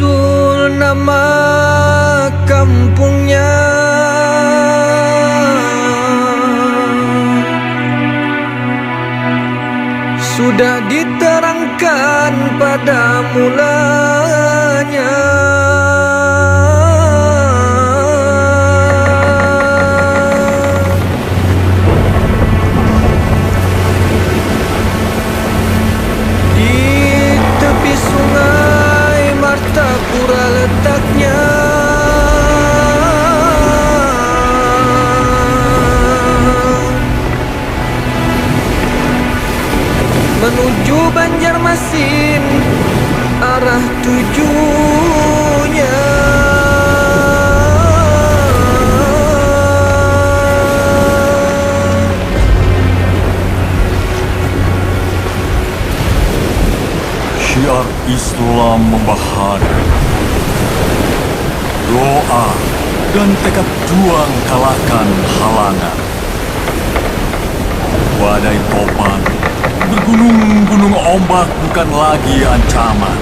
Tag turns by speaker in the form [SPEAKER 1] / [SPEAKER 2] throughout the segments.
[SPEAKER 1] menyusul nama kampungnya. Sudah diterangkan pada mulanya. Di tepi sungai Martapura letaknya. Menuju Banjarmasin arah tujunya.
[SPEAKER 2] Syiar Islam membahana, doa dan tekad juang kalahkan halangan. Badai topan, bergunung-gunung ombak bukan lagi ancaman.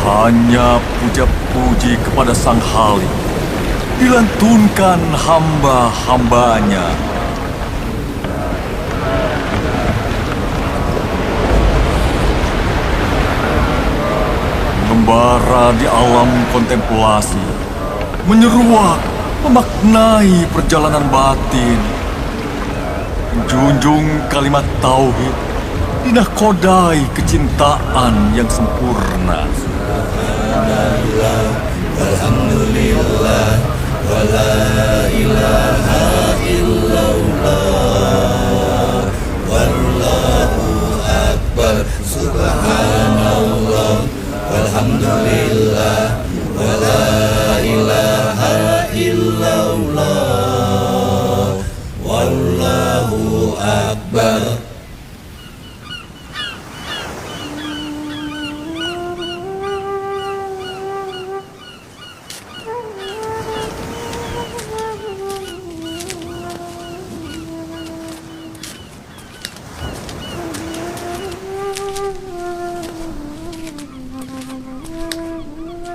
[SPEAKER 2] Hanya puja-puji kepada Sang Halim dilantunkan hamba-hambanya. Mengembara di alam kontemplasi, menyeruak, memaknai perjalanan batin. Junjung kalimat tauhid, dinakodai kecintaan yang sempurna.
[SPEAKER 3] Alhamdulillah, wa la ilaha illallah, wallahu akbar, subhanallah, walhamdulillah, wa la ilaha illallah, wallahu akbar.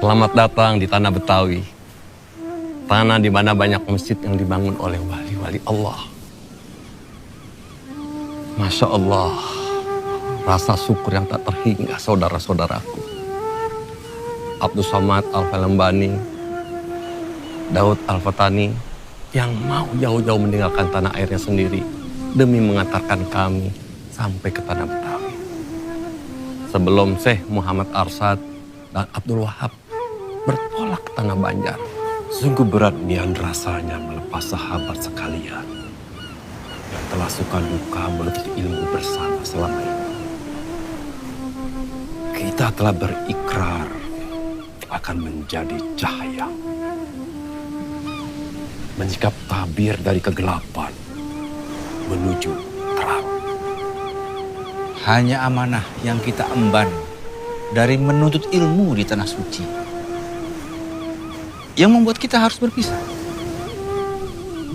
[SPEAKER 4] Selamat datang di tanah Betawi, tanah di mana banyak masjid yang dibangun oleh wali-wali Allah. Masya Allah, rasa syukur yang tak terhingga saudara-saudaraku. Abdul Somad Al-Falembani, Daud Al-Fatani, yang mau jauh-jauh meninggalkan tanah airnya sendiri demi mengantarkan kami sampai ke tanah Betawi. Sebelum Syekh Muhammad Arsad dan Abdul Wahab bertolak ke tanah Banjar.
[SPEAKER 5] Sungguh berat nian rasanya melepas sahabat sekalian yang telah suka duka menuntut ilmu bersama selama ini. Kita telah berikrar akan menjadi cahaya, menyikap tabir dari kegelapan menuju terang.
[SPEAKER 6] Hanya amanah yang kita emban dari menuntut ilmu di tanah suci yang membuat kita harus berpisah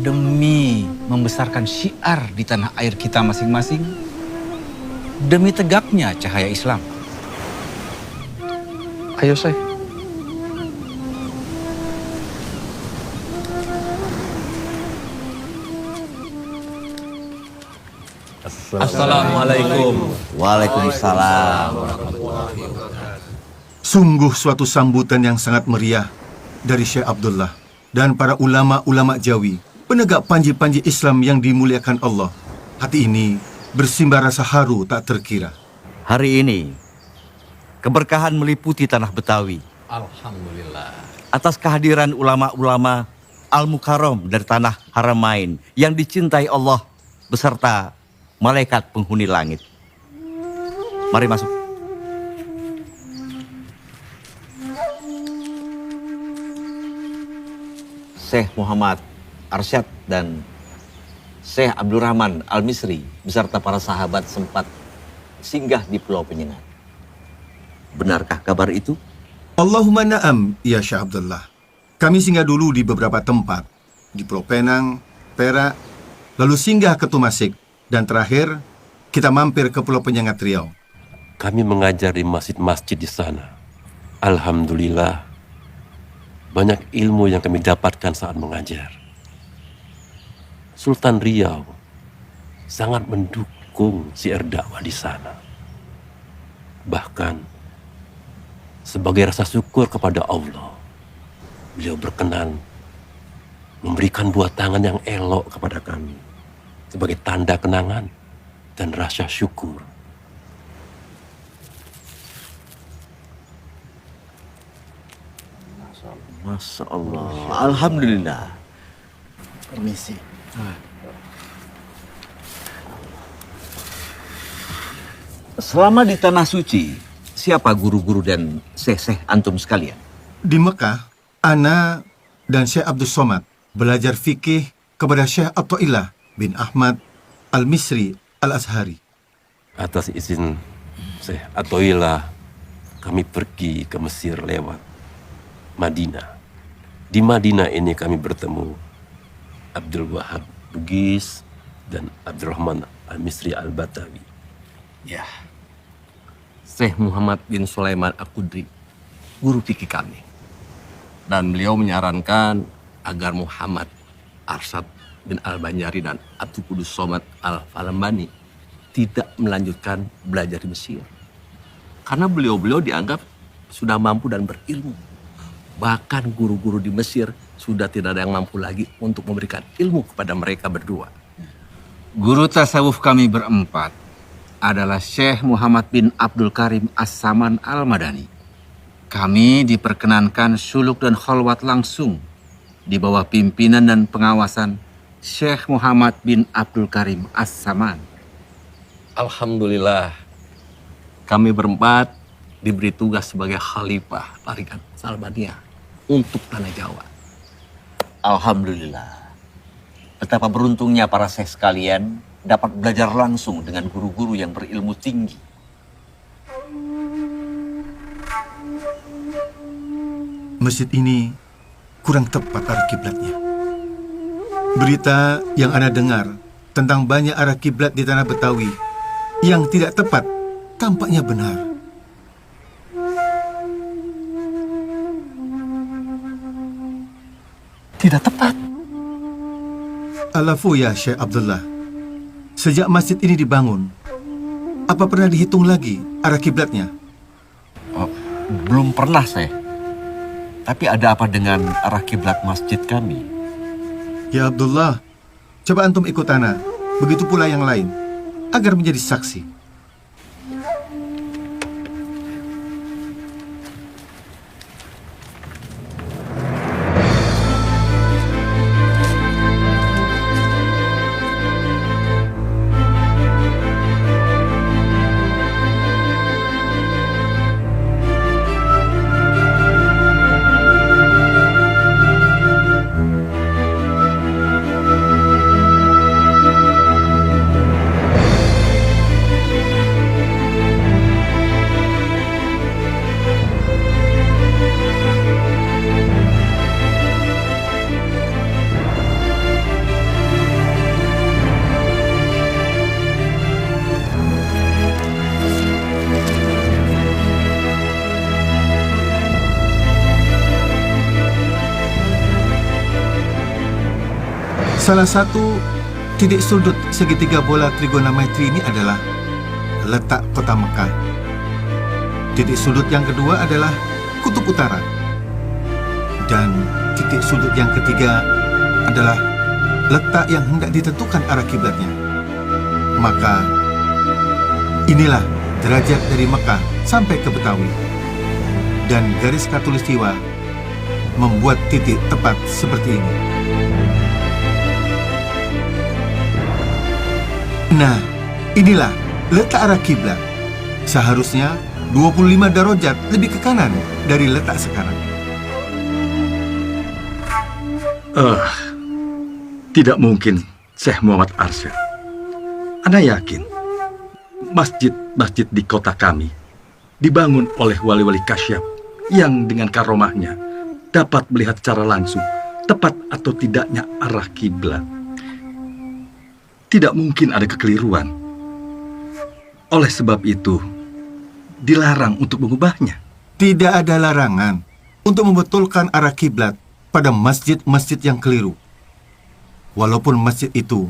[SPEAKER 6] demi membesarkan syiar di tanah air kita masing-masing, demi tegaknya cahaya Islam.
[SPEAKER 4] Ayo Syekh.
[SPEAKER 6] Assalamualaikum.
[SPEAKER 7] Waalaikumsalam.
[SPEAKER 8] Sungguh suatu sambutan yang sangat meriah dari Syekh Abdullah dan para ulama-ulama Jawi, penegak panji-panji Islam yang dimuliakan Allah. Hati ini bersimbah rasa haru tak terkira.
[SPEAKER 7] Hari ini, keberkahan meliputi tanah Betawi.
[SPEAKER 4] Alhamdulillah.
[SPEAKER 7] Atas kehadiran ulama-ulama Al-Mukarram dari tanah Haramain yang dicintai Allah beserta malaikat penghuni langit. Mari masuk. Syekh Muhammad Arsyad dan Syekh Abdurrahman Al-Misri beserta para sahabat sempat singgah di Pulau Penyengat. Benarkah kabar itu?
[SPEAKER 8] Allahumma na'am, ya Syekh Abdullah. Kami singgah dulu di beberapa tempat, di Pulau Penang, Perak, lalu singgah ke Tumasik, dan terakhir kita mampir ke Pulau Penyengat Riau.
[SPEAKER 5] Kami mengajar di masjid-masjid di sana. Alhamdulillah, banyak ilmu yang kami dapatkan saat mengajar. Sultan Riau sangat mendukung syiar dakwah di sana. Bahkan, sebagai rasa syukur kepada Allah, beliau berkenan memberikan buah tangan yang elok kepada kami sebagai tanda kenangan dan rasa syukur.
[SPEAKER 7] Masya Allah. Alhamdulillah.
[SPEAKER 3] Permisi.
[SPEAKER 7] Selama di Tanah Suci, siapa guru-guru dan syekh-syekh antum sekalian?
[SPEAKER 8] Di Mekah, Ana dan Syekh Abdul Somad belajar fikih kepada Syekh Athaillah bin Ahmad Al-Misri Al-Azhari.
[SPEAKER 5] Atas izin Syekh Athaillah, kami pergi ke Mesir lewat Madinah. Di Madinah ini kami bertemu Abdul Wahab Bugis dan Abdurrahman Al-Misri Al-Batawi.
[SPEAKER 4] Ya, Syekh Muhammad bin Sulaiman Al-Qudri, guru fikih kami. Dan beliau menyarankan agar Muhammad Arsyad bin Al-Banjari dan Abdul Qudus Somad Al-Falembani tidak melanjutkan belajar di Mesir. Karena beliau-beliau dianggap sudah mampu dan berilmu. Bahkan guru-guru di Mesir sudah tidak ada yang mampu lagi untuk memberikan ilmu kepada mereka berdua.
[SPEAKER 6] Guru tasawuf kami berempat adalah Syekh Muhammad bin Abdul Karim As-Saman Al-Madani. Kami diperkenankan suluk dan kholwat langsung di bawah pimpinan dan pengawasan Syekh Muhammad bin Abdul Karim As-Saman.
[SPEAKER 4] Alhamdulillah, kami berempat diberi tugas sebagai khalifah Tarikat Salbaniyah untuk Tanah Jawa.
[SPEAKER 7] Alhamdulillah. Betapa beruntungnya para syekh sekalian dapat belajar langsung dengan guru-guru yang berilmu tinggi.
[SPEAKER 8] Masjid ini kurang tepat arah kiblatnya. Berita yang Ana dengar tentang banyak arah kiblat di tanah Betawi yang tidak tepat tampaknya benar.
[SPEAKER 4] Tidak tepat.
[SPEAKER 8] Alafu ya Syekh Abdullah, sejak masjid ini dibangun, apa pernah dihitung lagi arah kiblatnya?
[SPEAKER 7] Oh, belum pernah, Syekh. Tapi ada apa dengan arah kiblat masjid kami?
[SPEAKER 8] Ya Abdullah, coba antum ikut Ana, begitu pula yang lain, agar menjadi saksi. Salah satu titik sudut segitiga bola trigonometri ini adalah letak kota Mekah. Titik sudut yang kedua adalah kutub utara. Dan titik sudut yang ketiga adalah letak yang hendak ditentukan arah kiblatnya. Maka inilah derajat dari Mekah sampai ke Betawi. Dan garis khatulistiwa membuat titik tepat seperti ini. Nah, inilah letak arah kiblat. Seharusnya 25 darajat lebih ke kanan dari letak sekarang.
[SPEAKER 2] Tidak mungkin, Syekh Muhammad Arsyad. Ana yakin, masjid-masjid di kota kami dibangun oleh wali-wali kasyaf yang dengan karomahnya dapat melihat secara langsung tepat atau tidaknya arah kiblat. Tidak mungkin ada kekeliruan. Oleh sebab itu, dilarang untuk mengubahnya.
[SPEAKER 8] Tidak ada larangan untuk membetulkan arah kiblat pada masjid-masjid yang keliru. Walaupun masjid itu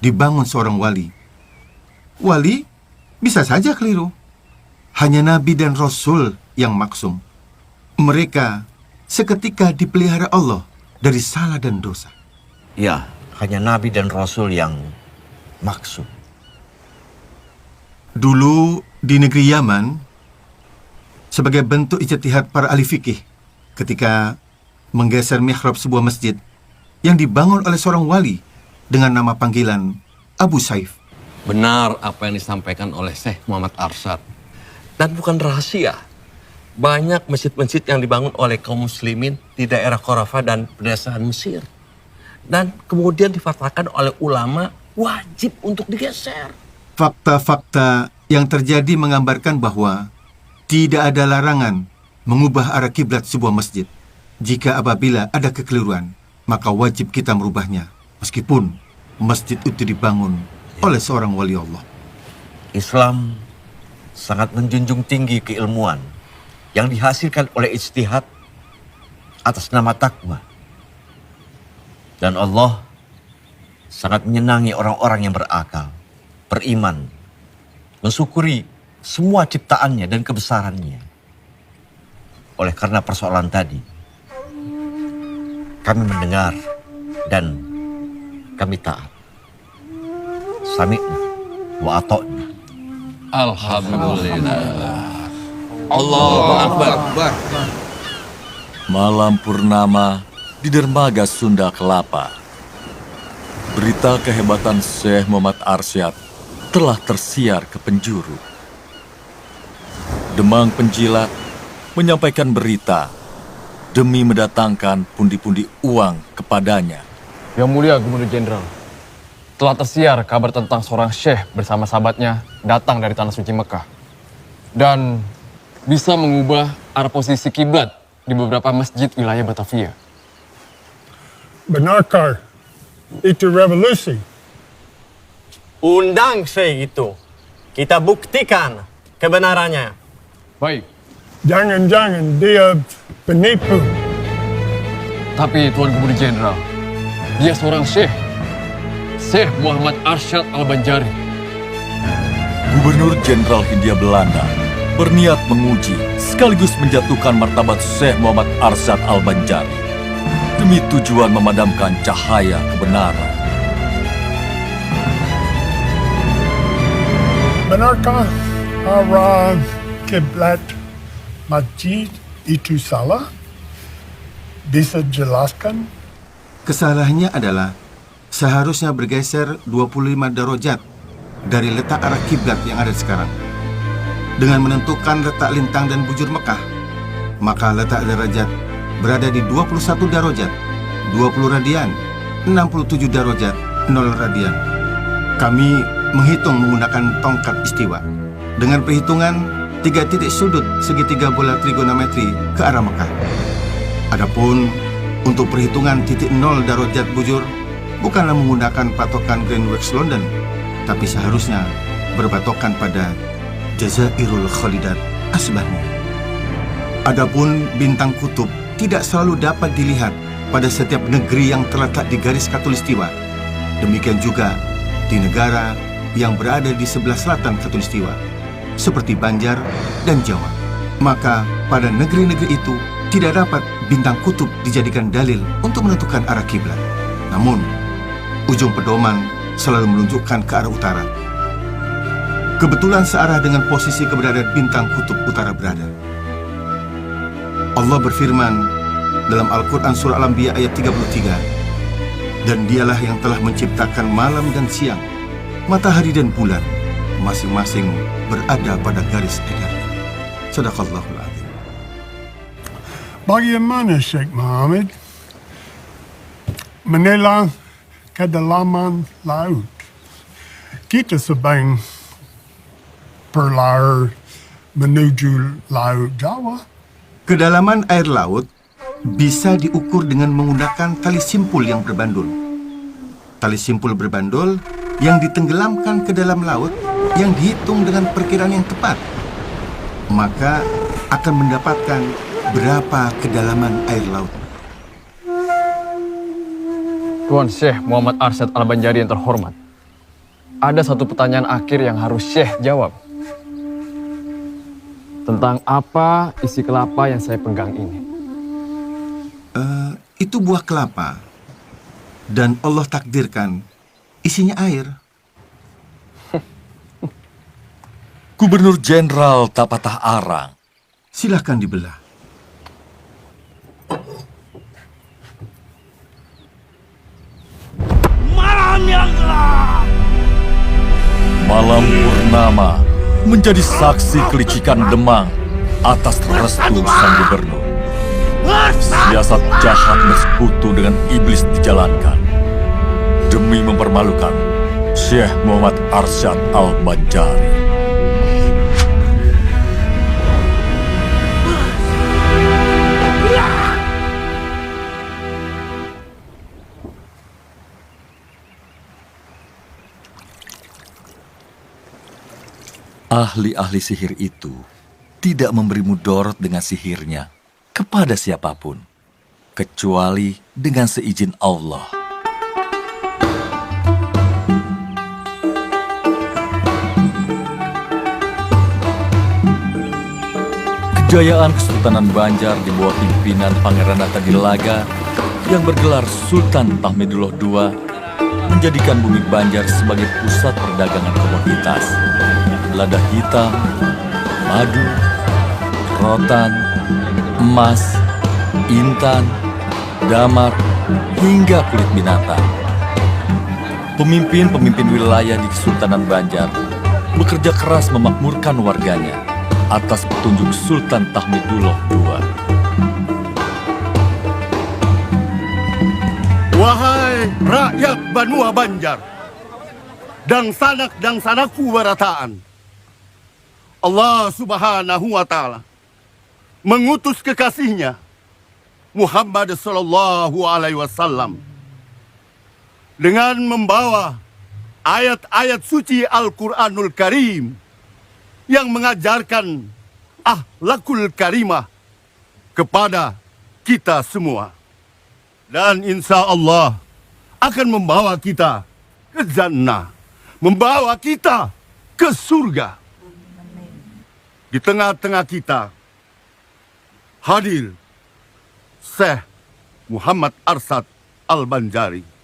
[SPEAKER 8] dibangun seorang wali. Wali bisa saja keliru. Hanya Nabi dan Rasul yang maksum. Mereka seketika dipelihara Allah dari salah dan dosa.
[SPEAKER 7] Ya, hanya Nabi dan Rasul yang maksud.
[SPEAKER 8] Dulu di negeri Yaman, sebagai bentuk ijtihad para ahli fikih ketika menggeser mihrab sebuah masjid yang dibangun oleh seorang wali dengan nama panggilan Abu Saif.
[SPEAKER 4] Benar apa yang disampaikan oleh Syekh Muhammad Arsyad. Dan bukan rahasia. Banyak masjid-masjid yang dibangun oleh kaum muslimin di daerah Khurafah dan pedesaan Mesir. Dan kemudian difatwakan oleh ulama wajib untuk digeser.
[SPEAKER 8] Fakta-fakta yang terjadi menggambarkan bahwa tidak ada larangan mengubah arah kiblat sebuah masjid. Jika apabila ada kekeliruan, maka wajib kita merubahnya, meskipun masjid itu dibangun oleh seorang wali Allah.
[SPEAKER 7] Islam sangat menjunjung tinggi keilmuan yang dihasilkan oleh ijtihad atas nama takwa. Dan Allah sangat menyenangi orang-orang yang berakal, beriman, mensyukuri semua ciptaannya dan kebesarannya. Oleh karena persoalan tadi, kami mendengar dan kami taat. Sami'na wa ata'na.
[SPEAKER 4] Alhamdulillah. Allahu Akbar.
[SPEAKER 9] Malam purnama di dermaga Sunda Kelapa. Berita kehebatan Syekh Muhammad Arsyad telah tersiar ke penjuru. Demang penjilat menyampaikan berita demi mendatangkan pundi-pundi uang kepadanya.
[SPEAKER 10] Yang Mulia Gubernur Jenderal, telah tersiar kabar tentang seorang syekh bersama sahabatnya datang dari Tanah Suci Mekah. Dan bisa mengubah arah posisi kiblat di beberapa masjid wilayah Batavia.
[SPEAKER 11] Benarkah itu revolusi?
[SPEAKER 12] Undang syekh itu. Kita buktikan kebenarannya.
[SPEAKER 10] Baik.
[SPEAKER 11] Jangan-jangan dia penipu.
[SPEAKER 10] Tapi Tuan Gubernur Jenderal, dia seorang syekh. Syekh Muhammad Arsyad Al-Banjari.
[SPEAKER 9] Gubernur Jenderal Hindia Belanda berniat menguji sekaligus menjatuhkan martabat Syekh Muhammad Arsyad Al-Banjari demi tujuan memadamkan cahaya kebenaran.
[SPEAKER 11] Benarkah arah kiblat masjid itu salah? Bisa jelaskan?
[SPEAKER 8] Kesalahannya adalah seharusnya bergeser 25 darajat dari letak arah kiblat yang ada sekarang. Dengan menentukan letak lintang dan bujur Mekah, maka letak derajat berada di 21 darajat, 20 radian, 67 darajat, 0 radian. Kami menghitung menggunakan tongkat istiwa dengan perhitungan 3 titik sudut segitiga bola trigonometri ke arah Mekah. Adapun untuk perhitungan titik 0 darajat bujur bukanlah menggunakan patokan Greenwich London, tapi seharusnya berpatokan pada Jazairul Khalidat Asbahni. Adapun bintang kutub tidak selalu dapat dilihat pada setiap negeri yang terletak di garis khatulistiwa. Demikian juga di negara yang berada di sebelah selatan khatulistiwa, seperti Banjar dan Jawa. Maka pada negeri-negeri itu tidak dapat bintang kutub dijadikan dalil untuk menentukan arah kiblat. Namun, ujung pedoman selalu menunjukkan ke arah utara. Kebetulan searah dengan posisi keberadaan bintang kutub utara berada. Allah berfirman dalam Al-Quran Surah Al-Anbiya ayat 33, dan dialah yang telah menciptakan malam dan siang, matahari dan bulan, masing-masing berada pada garis edarnya. Sadaqallahul Adzim.
[SPEAKER 11] Bagaimana Syekh Muhammad menilai kedalaman laut? Kita sedang berlayar menuju Laut Jawa.
[SPEAKER 8] Kedalaman air laut bisa diukur dengan menggunakan tali simpul yang berbandul. Tali simpul berbandul yang ditenggelamkan ke dalam laut yang dihitung dengan perkiraan yang tepat. Maka akan mendapatkan berapa kedalaman air laut?
[SPEAKER 10] Tuan Syekh Muhammad Arsyad Al-Banjari yang terhormat, ada satu pertanyaan akhir yang harus Syekh jawab. Tentang apa isi kelapa yang saya pegang ini?
[SPEAKER 8] Itu buah kelapa. Dan Allah takdirkan isinya air.
[SPEAKER 9] Gubernur Jenderal tak patah arang.
[SPEAKER 8] Silahkan dibelah.
[SPEAKER 9] Malam purnama menjadi saksi kelicikan Demang atas restu sang gubernur. Siasat jahat bersekutu dengan iblis dijalankan demi mempermalukan Syekh Muhammad Arsyad Al-Banjari. Ahli-ahli sihir itu tidak memberi mudorot dengan sihirnya kepada siapapun, kecuali dengan seizin Allah. Kejayaan Kesultanan Banjar di bawah pimpinan Pangeran Atadilaga yang bergelar Sultan Tahmidullah II menjadikan bumi Banjar sebagai pusat perdagangan komoditas. Lada hitam, madu, rotan, emas, intan, damar, hingga kulit binatang. Pemimpin-pemimpin wilayah di Kesultanan Banjar bekerja keras memakmurkan warganya atas petunjuk Sultan Tahmidullah II.
[SPEAKER 11] Wahai rakyat Banua Banjar, dangsanak-dangsanaku barataan, Allah Subhanahu wa Ta'ala mengutus kekasihnya Muhammad Sallallahu Alaihi Wasallam dengan membawa ayat-ayat suci Al-Quranul Karim yang mengajarkan akhlakul karimah kepada kita semua. Dan insya Allah akan membawa kita ke jannah, membawa kita ke surga. Di tengah-tengah kita hadir Syekh Muhammad Arsyad Al-Banjari.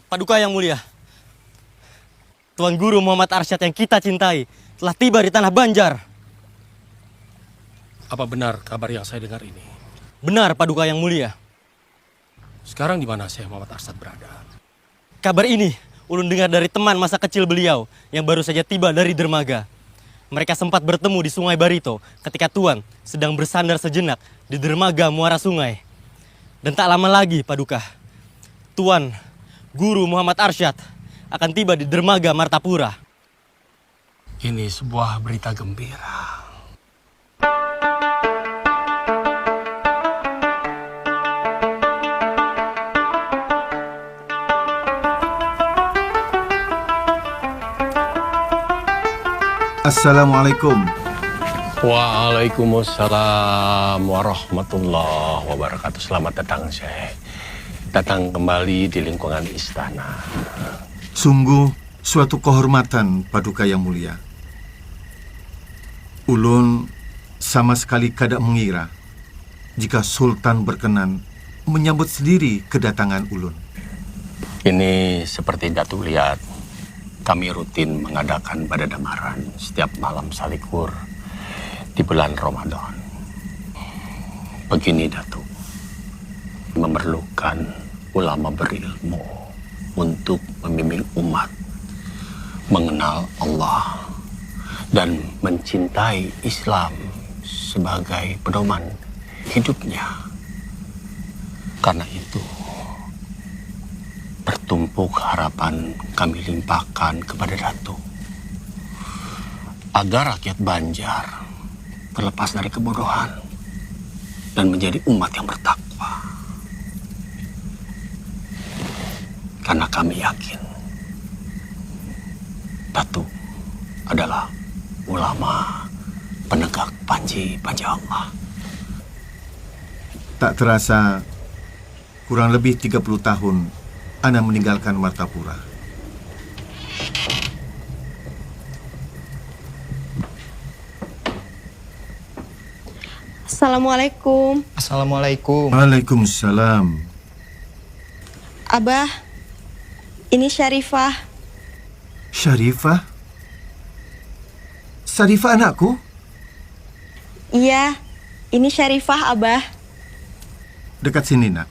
[SPEAKER 12] Paduka yang mulia, Tuan Guru Muhammad Arsyad yang kita cintai telah tiba di tanah Banjar.
[SPEAKER 5] Apa benar kabar yang saya dengar ini?
[SPEAKER 12] Benar, Paduka yang mulia.
[SPEAKER 5] Sekarang di mana Syekh Muhammad Arsyad berada?
[SPEAKER 12] Kabar ini ulun dengar dari teman masa kecil beliau yang baru saja tiba dari dermaga. Mereka sempat bertemu di Sungai Barito ketika Tuan sedang bersandar sejenak di dermaga muara sungai. Dan tak lama lagi, Paduka, Tuan Guru Muhammad Arsyad akan tiba di dermaga Martapura.
[SPEAKER 5] Ini sebuah berita gembira.
[SPEAKER 8] Assalamualaikum.
[SPEAKER 5] Waalaikumsalam warahmatullahi wabarakatuh. Selamat datang, Syekh. Datang kembali di lingkungan istana.
[SPEAKER 8] Sungguh suatu kehormatan, Paduka yang mulia. Ulun sama sekali kada mengira jika Sultan berkenan menyambut sendiri kedatangan ulun.
[SPEAKER 5] Ini seperti Datuk lihat, kami rutin mengadakan badadamaran setiap malam salikur di bulan Ramadan. Begini, Datuk, memerlukan ulama berilmu untuk membimbing umat mengenal Allah dan mencintai Islam sebagai pedoman hidupnya. Karena itu, bertumpuk harapan kami limpahkan kepada Datuk agar rakyat Banjar terlepas dari kebodohan dan menjadi umat yang bertakwa. Karena kami yakin Datuk adalah ulama penegak panji Allah.
[SPEAKER 8] Tak terasa, kurang lebih 30 tahun Ana meninggalkan Martapura.
[SPEAKER 13] Assalamualaikum.
[SPEAKER 1] Assalamualaikum.
[SPEAKER 8] Waalaikumsalam.
[SPEAKER 13] Abah, ini Syarifah.
[SPEAKER 8] Syarifah? Syarifah anakku?
[SPEAKER 13] Iya, ini Syarifah, Abah.
[SPEAKER 8] Dekat sini, nak.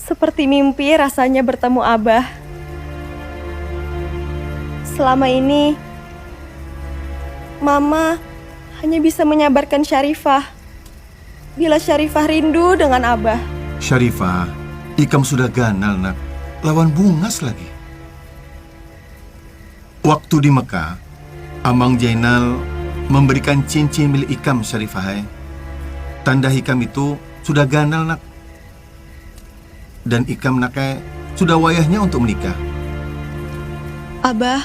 [SPEAKER 13] Seperti mimpi rasanya bertemu Abah. Selama ini, Mama hanya bisa menyabarkan Syarifah bila Syarifah rindu dengan Abah.
[SPEAKER 8] Syarifah, Ikam sudah ganal, nak. Lawan Bungas lagi. Waktu di Mekah, Amang Jainal memberikan cincin milik Ikam, Syarifah. Tanda Ikam itu sudah ganal, nak. Dan Ikam nakai sudah wayahnya untuk menikah.
[SPEAKER 13] Abah,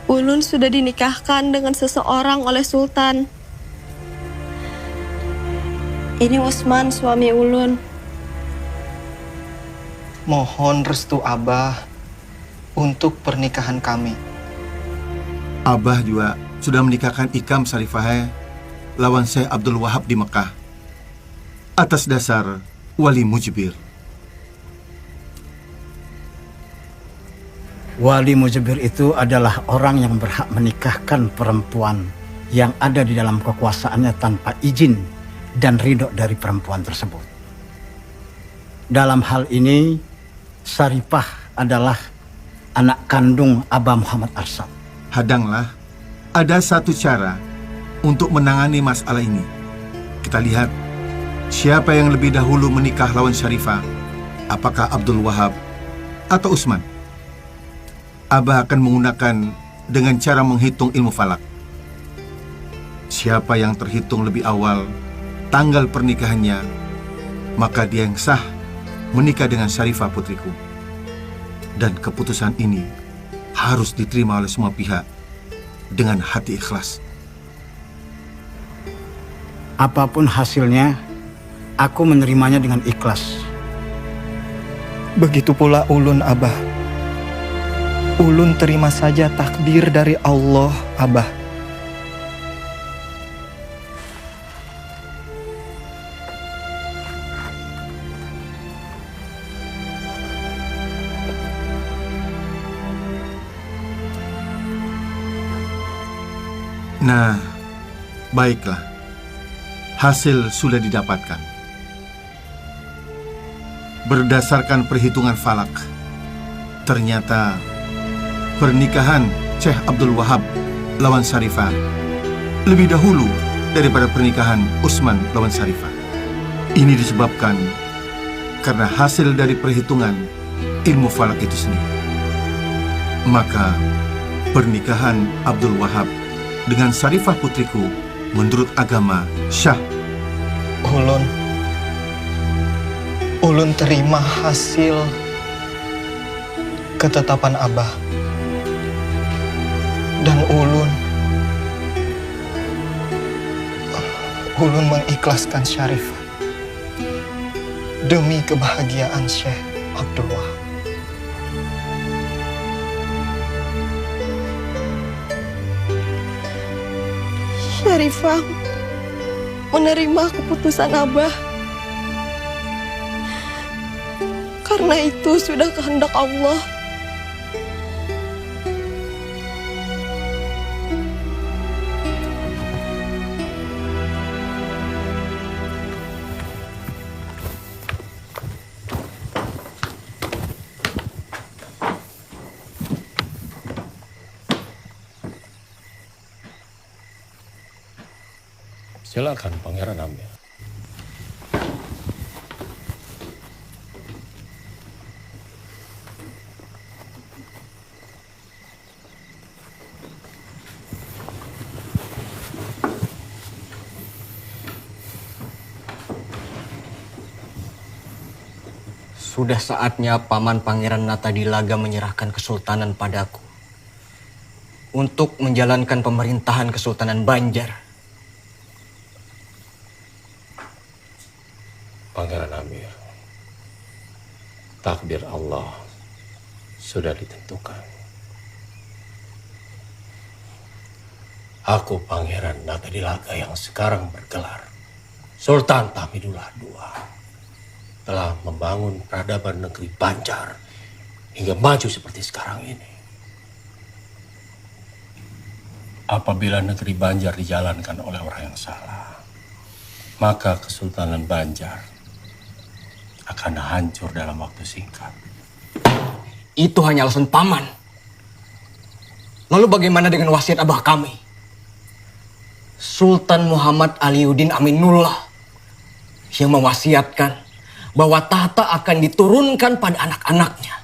[SPEAKER 13] Ulun sudah dinikahkan dengan seseorang oleh Sultan. Ini Usman, suami Ulun.
[SPEAKER 1] Mohon restu Abah untuk pernikahan kami.
[SPEAKER 8] Abah juga sudah menikahkan Ikam, Syarifah, lawan Syekh Abdul Wahab di Mekah. Atas dasar Wali Mujibir.
[SPEAKER 3] Wali Mujibir itu adalah orang yang berhak menikahkan perempuan yang ada di dalam kekuasaannya tanpa izin dan ridho dari perempuan tersebut. Dalam hal ini, Syarifah adalah anak kandung Abah Muhammad Arsyad.
[SPEAKER 8] Hadanglah, ada satu cara untuk menangani masalah ini. Kita lihat siapa yang lebih dahulu menikah lawan Syarifah, apakah Abdul Wahab atau Usman? Abah akan menggunakan dengan cara menghitung ilmu falak. Siapa yang terhitung lebih awal tanggal pernikahannya, maka dia yang sah menikah dengan Syarifah putriku. Dan keputusan ini harus diterima oleh semua pihak dengan hati ikhlas.
[SPEAKER 3] Apapun hasilnya, aku menerimanya dengan ikhlas.
[SPEAKER 1] Begitu pula Ulun, Abah. Ulun terima saja takdir dari Allah, Abah.
[SPEAKER 8] Nah, baiklah. Hasil sudah didapatkan. Berdasarkan perhitungan falak, ternyata pernikahan Syekh Abdul Wahab lawan Syarifah lebih dahulu daripada pernikahan Usman lawan Syarifah. Ini disebabkan karena hasil dari perhitungan ilmu falak itu sendiri. Maka pernikahan Abdul Wahab dengan Syarifah putriku menurut agama syah.
[SPEAKER 1] Ulun terima hasil ketetapan Abah. Dan Ulun mengikhlaskan Syarifah demi kebahagiaan Syekh Abdul Wahab.
[SPEAKER 13] Syarifah menerima keputusan Abah. Karena itu sudah kehendak Allah.
[SPEAKER 5] Silakan Pangeran Amir.
[SPEAKER 12] Sudah saatnya Paman Pangeran Natadilaga menyerahkan kesultanan padaku untuk menjalankan pemerintahan Kesultanan Banjar.
[SPEAKER 5] Pangeran Amir, takdir Allah sudah ditentukan. Aku Pangeran Natadilaga yang sekarang bergelar Sultan Tahmidullah II telah membangun peradaban negeri Banjar hingga maju seperti sekarang ini. Apabila negeri Banjar dijalankan oleh orang yang salah, maka Kesultanan Banjar akan hancur dalam waktu singkat.
[SPEAKER 12] Itu hanya alasan Paman. Lalu bagaimana dengan wasiat abah kami? Sultan Muhammad Aliuddin Aminullah yang mewasiatkan bahwa tahta akan diturunkan pada anak-anaknya.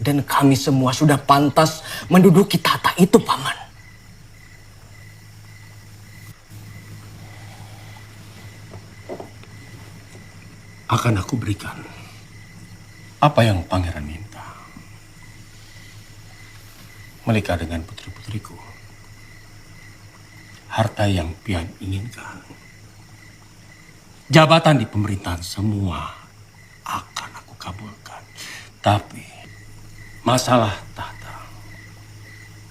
[SPEAKER 12] Dan kami semua sudah pantas menduduki tahta itu, Paman.
[SPEAKER 5] Akan aku berikan apa yang Pangeran minta. Menikah dengan putri-putriku. Harta yang pian inginkan. Jabatan di pemerintahan semua akan aku kabulkan. Tapi masalah tahta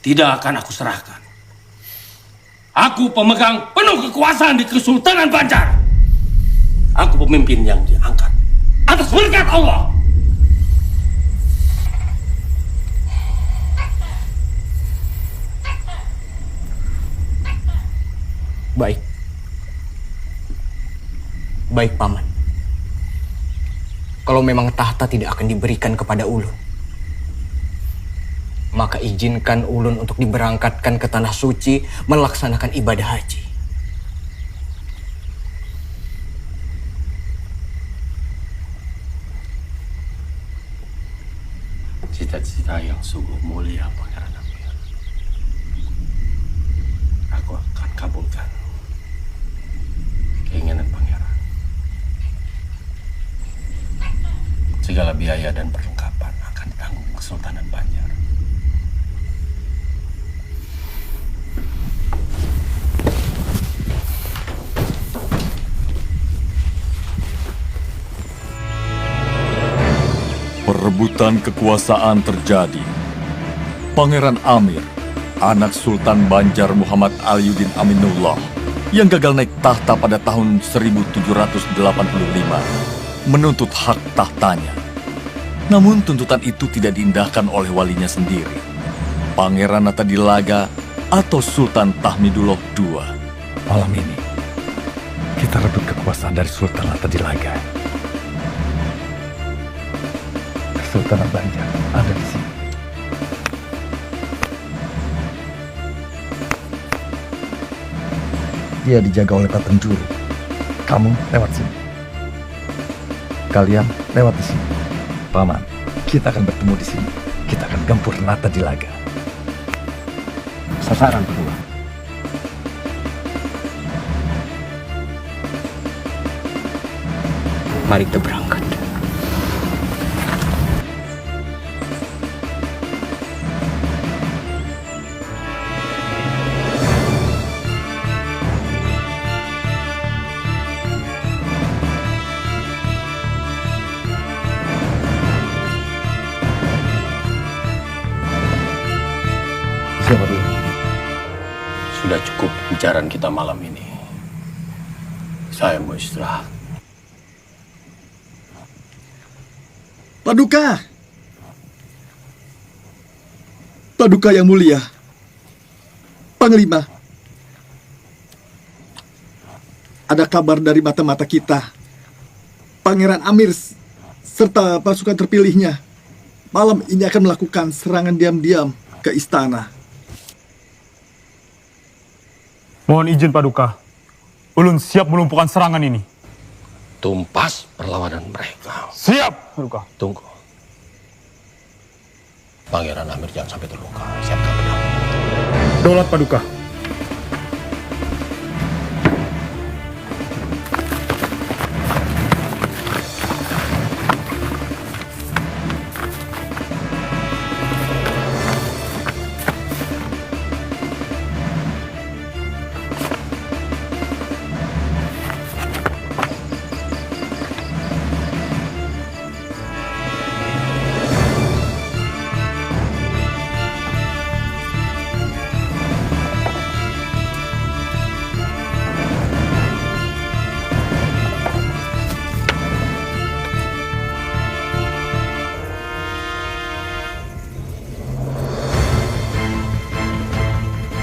[SPEAKER 5] tidak akan aku serahkan. Aku pemegang penuh kekuasaan di Kesultanan Banjar. Aku pemimpin yang diangkat atas berkat Allah.
[SPEAKER 12] Baik. Baik, Paman. Kalau memang tahta tidak akan diberikan kepada Ulun, maka izinkan Ulun untuk diberangkatkan ke Tanah Suci melaksanakan ibadah haji.
[SPEAKER 5] Cita-cita yang sungguh mulia, Pangeran Amir. Aku akan kabulkan keinginan Pangeran. Segala biaya dan perlengkapan akan ditanggung Kesultanan Banjar.
[SPEAKER 9] Perebutan kekuasaan terjadi. Pangeran Amir, anak Sultan Banjar Muhammad Aliuddin Aminullah, yang gagal naik tahta pada tahun 1785, menuntut hak tahtanya. Namun tuntutan itu tidak diindahkan oleh walinya sendiri, Pangeran Natadilaga atau Sultan Tahmidullah II.
[SPEAKER 2] Malam ini, kita rebut kekuasaan dari Sultan Natadilaga. Kesultanan Banjar ada di sini. Dia dijaga oleh Pak Penjuru. Kamu lewat sini. Kalian lewat di sini. Paman, kita akan bertemu di sini. Kita akan gempur Natadilaga. Sasaran kedua.
[SPEAKER 12] Mari kita berangkat.
[SPEAKER 5] Sudah cukup pembicaraan kita malam ini. Saya mau istirahat.
[SPEAKER 2] Paduka! Paduka yang mulia. Panglima. Ada kabar dari mata-mata kita. Pangeran Amir serta pasukan terpilihnya malam ini akan melakukan serangan diam-diam ke istana.
[SPEAKER 14] Mohon izin Paduka. Ulun siap melumpuhkan serangan ini.
[SPEAKER 5] Tumpas perlawanan mereka.
[SPEAKER 14] Siap, Paduka.
[SPEAKER 5] Tunggu. Pangeran Amir jangan sampai terluka. Siapkan pedang.
[SPEAKER 14] Daulat Paduka.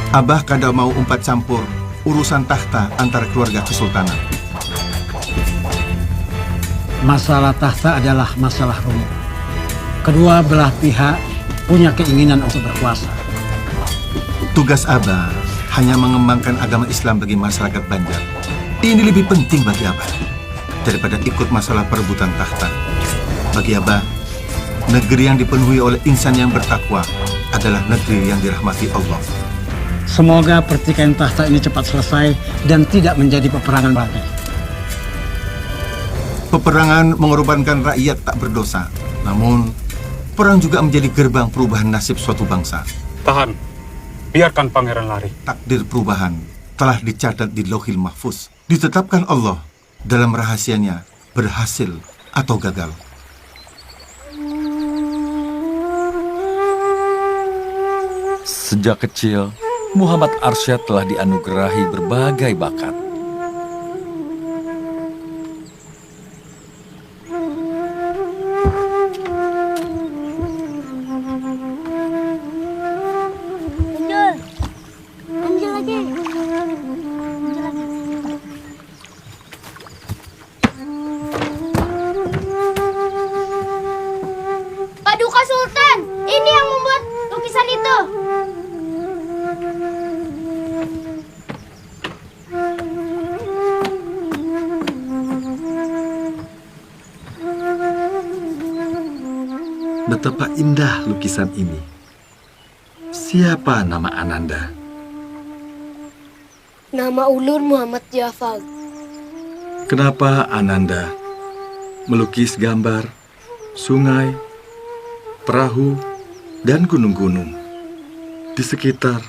[SPEAKER 8] Abah kada mau umpat campur urusan tahta antara keluarga kesultanan.
[SPEAKER 3] Masalah tahta adalah masalah rumit. Kedua belah pihak punya keinginan untuk berkuasa.
[SPEAKER 8] Tugas Abah hanya mengembangkan agama Islam bagi masyarakat Banjar. Ini lebih penting bagi Abah daripada ikut masalah perebutan tahta. Bagi Abah, negeri yang dipenuhi oleh insan yang bertakwa adalah negeri yang dirahmati Allah.
[SPEAKER 3] Semoga pertikaian tahta ini cepat selesai dan tidak menjadi peperangan lagi.
[SPEAKER 8] Peperangan mengorbankan rakyat tak berdosa. Namun, perang juga menjadi gerbang perubahan nasib suatu bangsa.
[SPEAKER 14] Tahan. Biarkan pangeran lari.
[SPEAKER 8] Takdir perubahan telah dicatat di Lauhil Mahfuz. Ditetapkan Allah dalam rahasianya berhasil atau gagal.
[SPEAKER 9] Sejak kecil, Muhammad Arsyad telah dianugerahi berbagai bakat.
[SPEAKER 15] Paduka Sultan, ini yang membuat lukisan itu.
[SPEAKER 2] Betapa indah lukisan ini. Siapa nama Ananda?
[SPEAKER 15] Nama ulun Muhammad Jafar.
[SPEAKER 2] Kenapa Ananda melukis gambar sungai, perahu, dan gunung-gunung di sekitar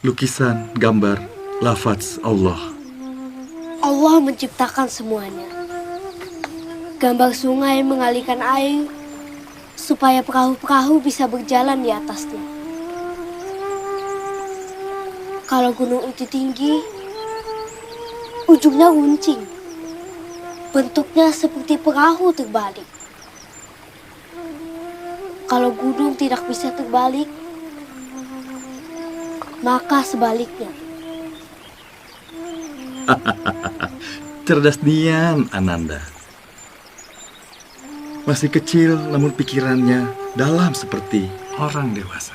[SPEAKER 2] lukisan gambar lafaz Allah?
[SPEAKER 15] Allah menciptakan semuanya. Gambar sungai mengalirkan air supaya perahu-perahu bisa berjalan di atasnya. Kalau gunung itu tinggi, ujungnya runcing. Bentuknya seperti perahu terbalik. Kalau gunung tidak bisa terbalik, maka sebaliknya.
[SPEAKER 2] Cerdas nian, Ananda. Masih kecil namun pikirannya dalam seperti orang dewasa.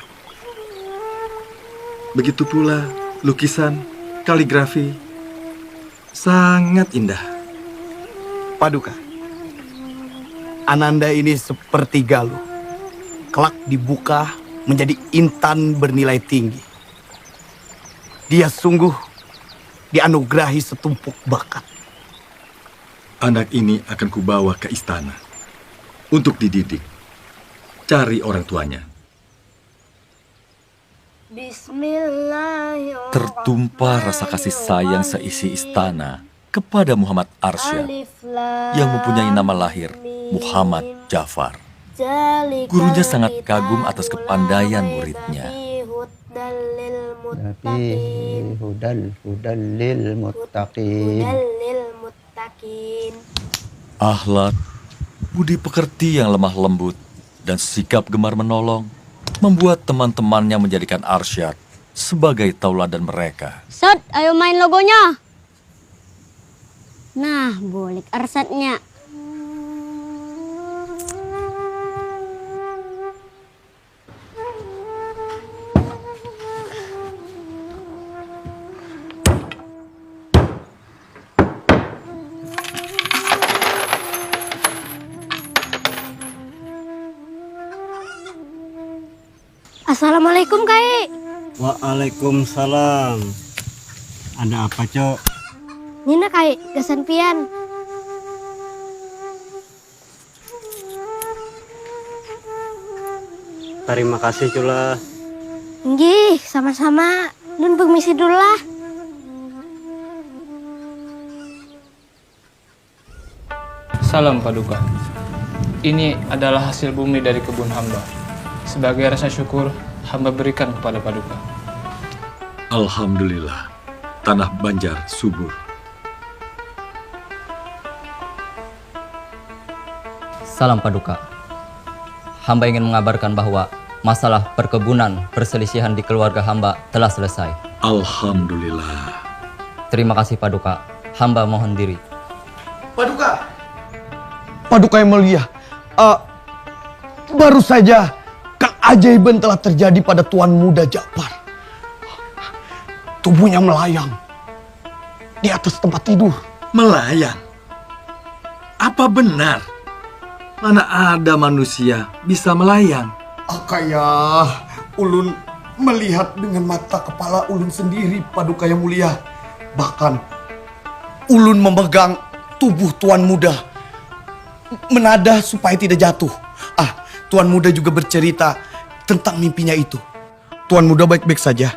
[SPEAKER 2] Begitu pula lukisan, kaligrafi, sangat indah.
[SPEAKER 11] Paduka, Ananda ini seperti galuh. Kelak dibuka menjadi intan bernilai tinggi. Dia sungguh dianugerahi setumpuk bakat.
[SPEAKER 2] Anak ini akan kubawa ke istana untuk dididik. Cari orang tuanya.
[SPEAKER 15] Bismillahirrahmanirrahim.
[SPEAKER 9] Tertumpah rasa kasih sayang seisi istana kepada Muhammad Arsyad yang mempunyai nama lahir Muhammad Jafar. Gurunya sangat kagum atas kepandaian muridnya. Akhlak, budi pekerti yang lemah lembut, dan sikap gemar menolong membuat teman-temannya menjadikan Arsyad sebagai tauladan mereka.
[SPEAKER 15] Sat, ayo main logonya. Nah, boleh Arsyadnya. Assalamualaikum, Kai.
[SPEAKER 12] Waalaikumsalam. Ada apa, Cok?
[SPEAKER 15] Nina, Kai, gasan pian.
[SPEAKER 12] Terima kasih, Cula.
[SPEAKER 15] Nggih, sama-sama. Nun permisi dulu lah.
[SPEAKER 16] Salam Paduka. Ini adalah hasil bumi dari kebun hamba. Sebagai rasa syukur, hamba berikan kepada Paduka.
[SPEAKER 2] Alhamdulillah, tanah Banjar subur.
[SPEAKER 17] Salam Paduka. Hamba ingin mengabarkan bahwa masalah perkebunan perselisihan di keluarga hamba telah selesai.
[SPEAKER 2] Alhamdulillah.
[SPEAKER 17] Terima kasih Paduka. Hamba mohon diri.
[SPEAKER 11] Paduka! Paduka yang mulia, baru saja keajaiban telah terjadi pada Tuan Muda Ja'far. Tubuhnya melayang di atas tempat tidur.
[SPEAKER 2] Melayang? Apa benar? Mana ada manusia bisa melayang?
[SPEAKER 11] Kayak ulun melihat dengan mata kepala ulun sendiri, Paduka yang mulia. Bahkan ulun memegang tubuh Tuan Muda, menadah supaya tidak jatuh. Tuan Muda juga bercerita tentang mimpinya itu. Tuan Muda baik-baik saja.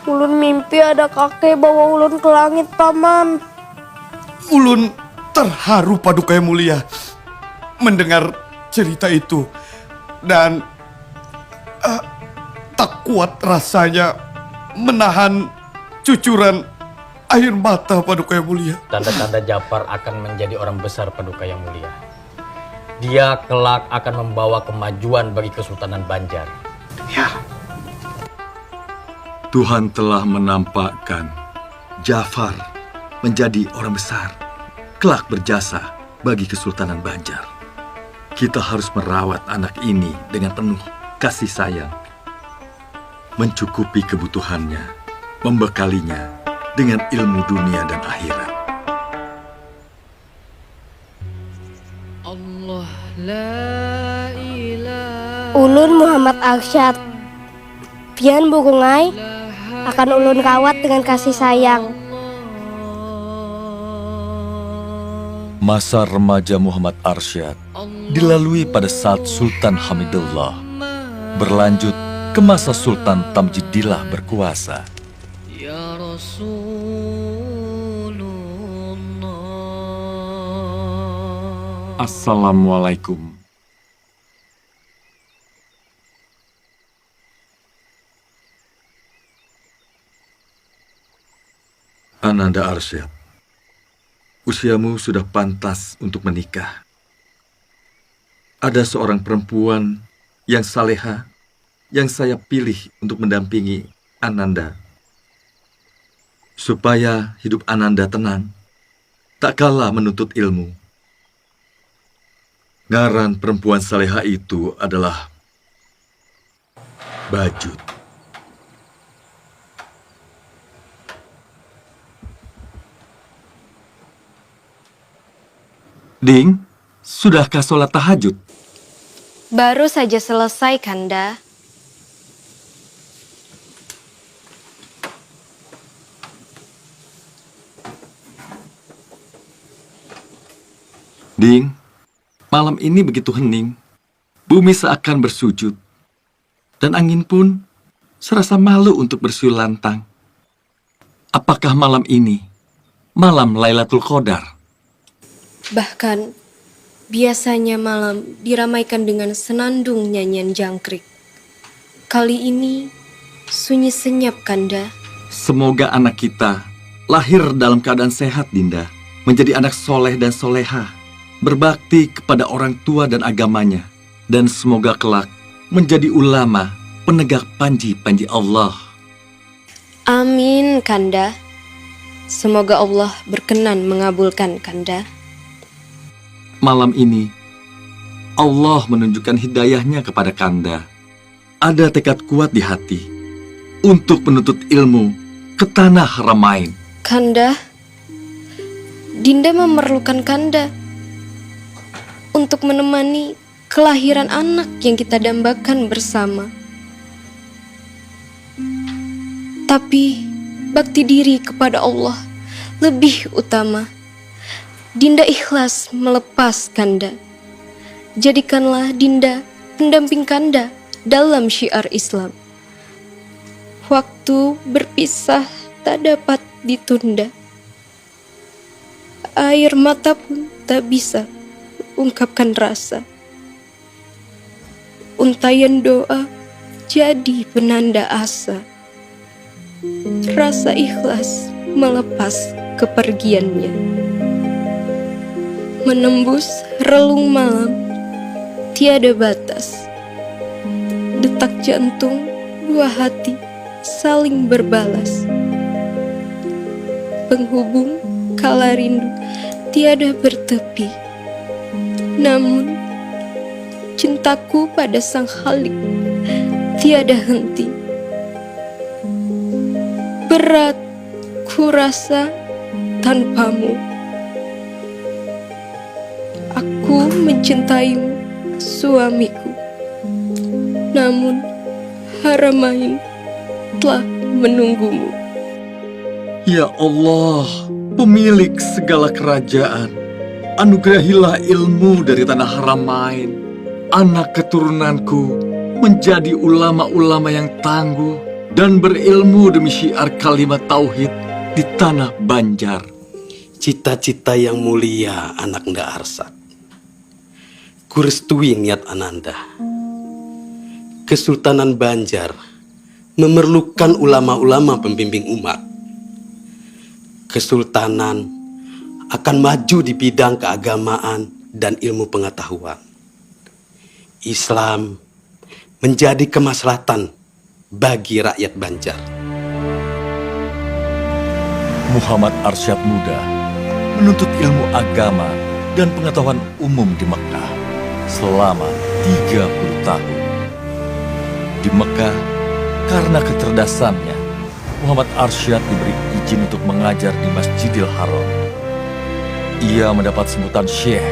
[SPEAKER 15] Ulun mimpi ada kakek bawa ulun ke langit, Paman.
[SPEAKER 11] Ulun terharu, Paduka yang mulia, mendengar cerita itu. Dan tak kuat rasanya menahan cucuran air mata, Paduka yang mulia.
[SPEAKER 18] Tanda-tanda Ja'far akan menjadi orang besar, Paduka yang mulia. Dia kelak akan membawa kemajuan bagi Kesultanan Banjar.
[SPEAKER 11] Ya.
[SPEAKER 2] Tuhan telah menampakkan Ja'far menjadi orang besar, kelak berjasa bagi Kesultanan Banjar. Kita harus merawat anak ini dengan penuh kasih sayang, mencukupi kebutuhannya, membekalinya dengan ilmu dunia dan akhirat.
[SPEAKER 15] Ulun Muhammad Arsyad. Pian Burungai akan ulun rawat dengan kasih sayang.
[SPEAKER 9] Masa remaja Muhammad Arsyad dilalui pada saat Sultan Hamidullah, berlanjut ke masa Sultan Tamjidillah berkuasa. Assalamualaikum.
[SPEAKER 2] Ananda Arsyad, usiamu sudah pantas untuk menikah. Ada seorang perempuan yang saleha yang saya pilih untuk mendampingi Ananda. Supaya hidup Ananda tenang, tak kalah menuntut ilmu. Ngaran perempuan saleha itu adalah Bajut. Ding, sudahkah sholat tahajud?
[SPEAKER 13] Baru saja selesai, Kanda.
[SPEAKER 2] Ding, malam ini begitu hening. Bumi seakan bersujud. Dan angin pun serasa malu untuk bersiul lantang. Apakah malam ini malam Lailatul Qadar?
[SPEAKER 13] Bahkan, biasanya malam diramaikan dengan senandung nyanyian jangkrik. Kali ini, sunyi senyap, Kanda.
[SPEAKER 2] Semoga anak kita lahir dalam keadaan sehat, Dinda. Menjadi anak soleh dan soleha. Berbakti kepada orang tua dan agamanya. Dan semoga kelak menjadi ulama penegak panji-panji Allah.
[SPEAKER 13] Amin, Kanda. Semoga Allah berkenan mengabulkan, Kanda.
[SPEAKER 2] Malam ini, Allah menunjukkan hidayahnya kepada Kanda. Ada tekad kuat di hati untuk menuntut ilmu ke tanah Haramain.
[SPEAKER 13] Kanda, Dinda memerlukan Kanda untuk menemani
[SPEAKER 19] kelahiran anak yang kita dambakan bersama. Tapi bakti diri kepada Allah lebih utama. Dinda ikhlas melepas Kanda. Jadikanlah Dinda pendamping Kanda dalam syiar Islam. Waktu berpisah tak dapat ditunda. Air mata pun tak bisa ungkapkan rasa. Untayan doa jadi penanda asa. Rasa ikhlas melepas kepergiannya. Menembus relung malam, tiada batas. Detak jantung dua hati saling berbalas. Penghubung kala rindu tiada bertepi. Namun cintaku pada Sang Khalik tiada henti. Berat ku rasa tanpamu. Aku mencintaimu, suamiku. Namun Haramain telah menunggumu.
[SPEAKER 2] Ya Allah, pemilik segala kerajaan, anugerahilah ilmu dari tanah Haramain. Anak keturunanku menjadi ulama-ulama yang tangguh dan berilmu demi syiar kalimat tauhid di tanah Banjar.
[SPEAKER 20] Cita-cita yang mulia anak Nda Arsad. Kurestui niat Ananda. Kesultanan Banjar memerlukan ulama-ulama pembimbing umat. Kesultanan akan maju di bidang keagamaan dan ilmu pengetahuan. Islam menjadi kemaslahatan bagi rakyat Banjar.
[SPEAKER 9] Muhammad Arsyad muda menuntut ilmu agama dan pengetahuan umum di Mekah selama 30 tahun. Di Mekah, karena kecerdasannya, Muhammad Arsyad diberi izin untuk mengajar di Masjidil Haram. Ia mendapat sebutan syekh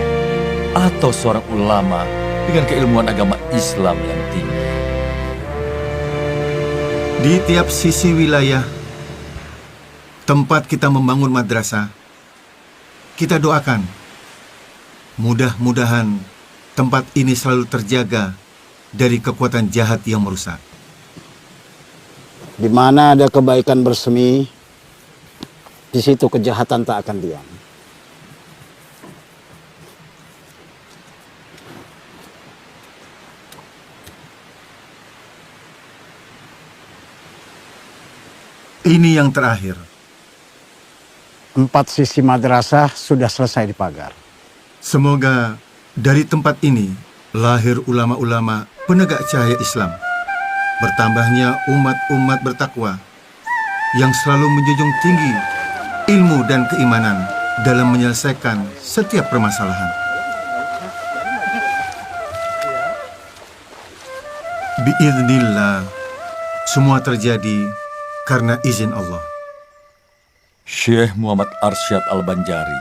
[SPEAKER 9] atau seorang ulama dengan keilmuan agama Islam yang tinggi.
[SPEAKER 8] Di tiap sisi wilayah tempat kita membangun madrasah, kita doakan mudah-mudahan tempat ini selalu terjaga dari kekuatan jahat yang merusak.
[SPEAKER 3] Di mana ada kebaikan bersemi, di situ kejahatan tak akan diam.
[SPEAKER 8] Ini yang terakhir.
[SPEAKER 3] 4 sisi madrasah sudah selesai dipagar.
[SPEAKER 8] Semoga dari tempat ini lahir ulama-ulama penegak cahaya Islam. Bertambahnya umat-umat bertakwa yang selalu menjunjung tinggi ilmu dan keimanan dalam menyelesaikan setiap permasalahan. Biiznillah, semua terjadi karena izin Allah.
[SPEAKER 9] Syekh Muhammad Arsyad Al-Banjari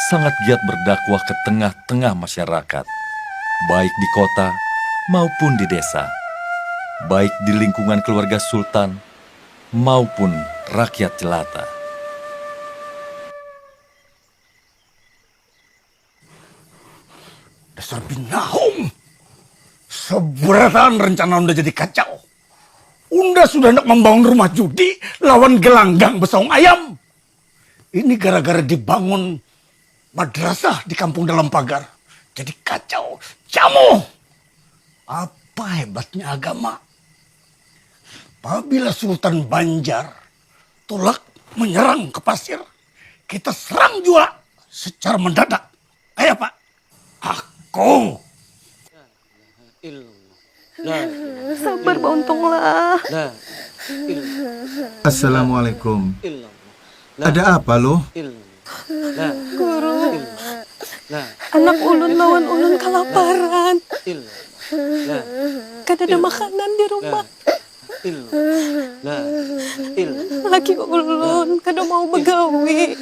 [SPEAKER 9] sangat giat berdakwah ke tengah-tengah masyarakat, baik di kota maupun di desa, baik di lingkungan keluarga sultan maupun rakyat jelata.
[SPEAKER 11] Dasar binahong, seberatan rencana Unda jadi kacau. Unda sudah hendak membangun rumah judi lawan gelanggang besaung ayam. Ini gara-gara dibangun madrasah di kampung dalam pagar. Jadi kacau, jamu. Apa hebatnya agama? Apabila Sultan Banjar tolak menyerang ke pasir, kita serang juga secara mendadak. Ayo Pak, aku.
[SPEAKER 13] Sabar Bauntonglah.
[SPEAKER 8] Assalamualaikum. Ada apa loh?
[SPEAKER 13] Guru, anak ulun lawan ulun kelaparan. Kan ada makanan di rumah. Laki ulun kada mau begawi.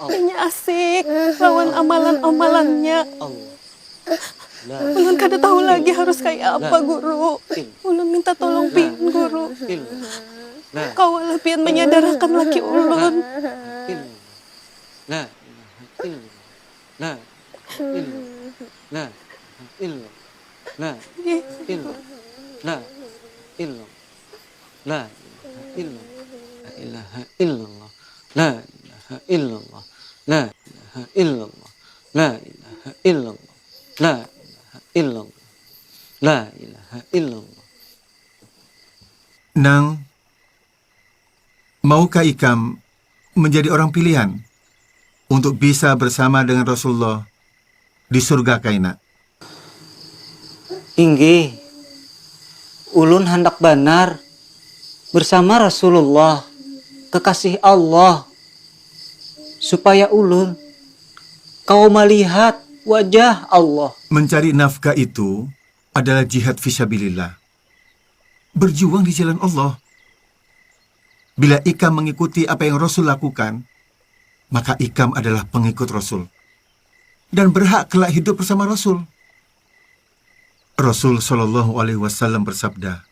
[SPEAKER 13] Ini asik lawan amalan-amalannya.
[SPEAKER 19] Ulun kada tahu lagi harus kayak apa, Guru. Ulun minta tolong pian, Guru. Kawalah pian menyadarkan laki ulun.
[SPEAKER 8] Nang, maukah Ikam menjadi orang pilihan untuk bisa bersama dengan Rasulullah di surga kaina?
[SPEAKER 21] Inggih, ulun hendak benar bersama Rasulullah, kekasih Allah, supaya ulun kau melihat wajah Allah.
[SPEAKER 8] Mencari nafkah itu adalah jihad fisabilillah. Berjuang di jalan Allah. Bila Ikam mengikuti apa yang Rasul lakukan, maka Ikam adalah pengikut Rasul. Dan berhak kelak hidup bersama Rasul. Rasul SAW bersabda,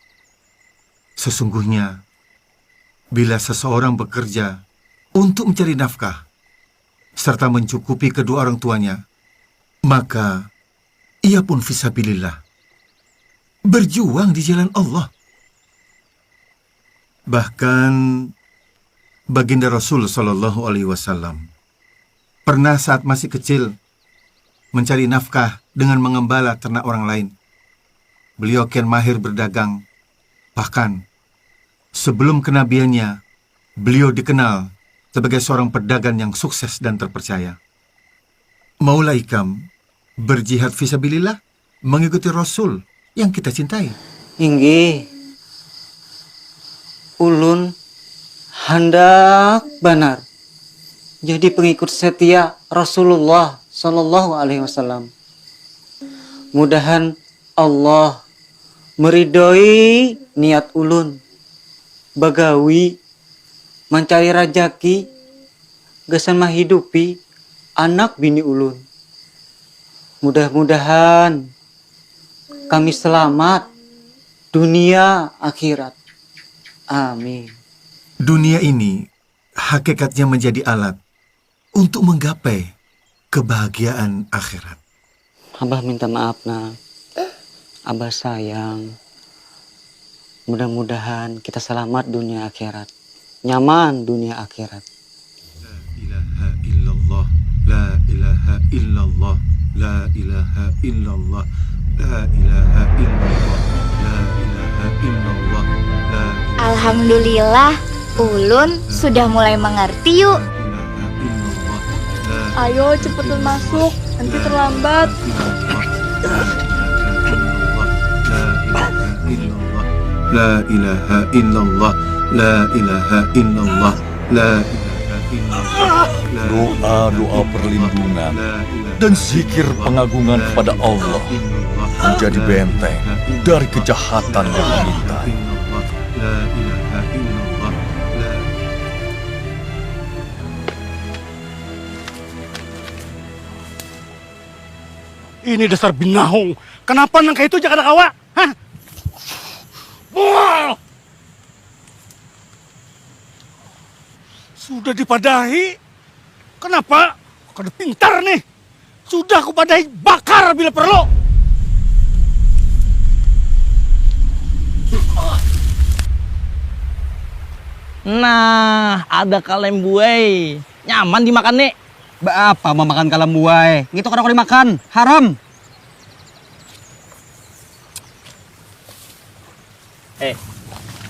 [SPEAKER 8] sesungguhnya, bila seseorang bekerja untuk mencari nafkah, serta mencukupi kedua orang tuanya, maka ia pun fisabilillah. Berjuang di jalan Allah. Bahkan baginda Rasul SAW pernah saat masih kecil mencari nafkah dengan mengembala ternak orang lain. Beliau kian mahir berdagang. Bahkan sebelum kenabiannya, beliau dikenal sebagai seorang pedagang yang sukses dan terpercaya. Maulah Ikam berjihad fisabilillah, mengikuti Rasul yang kita cintai.
[SPEAKER 21] Inggih, ulun hendak benar jadi pengikut setia Rasulullah SAW. Mudahan Allah meridhoi niat ulun bagawi mencari rajaki gasan menghidupi anak bini ulun. Mudah-mudahan kami selamat dunia akhirat. Amin.
[SPEAKER 8] Dunia ini hakikatnya menjadi alat untuk menggapai kebahagiaan akhirat.
[SPEAKER 21] Abah minta maaf, nak. Abah sayang. Mudah-mudahan kita selamat dunia akhirat. Nyaman dunia akhirat.
[SPEAKER 8] La ilaha illallah, la ilaha illallah, la ilaha illallah, la ilaha illallah, la
[SPEAKER 22] Alhamdulillah, ulun sudah mulai mengerti yuk.
[SPEAKER 13] Ayo cepetan masuk, nanti terlambat.
[SPEAKER 8] La ilaha illallah, la ilaha illallah, la
[SPEAKER 9] Doa-doa perlindungan dan zikir pengagungan kepada Allah menjadi benteng dari kejahatan yang mengintai.
[SPEAKER 11] Ini dasar binahong. Kenapa nangka itu jangan kawa? Hah? Mual! Sudah dipadahi. Kenapa? Kada pintar nih. Sudah aku padahi, bakar bila perlu.
[SPEAKER 12] Nah, ada kalem buai. Nyaman dimakan nih.
[SPEAKER 21] Apa mau makan kalem buai? Gitu kan aku dimakan. Haram.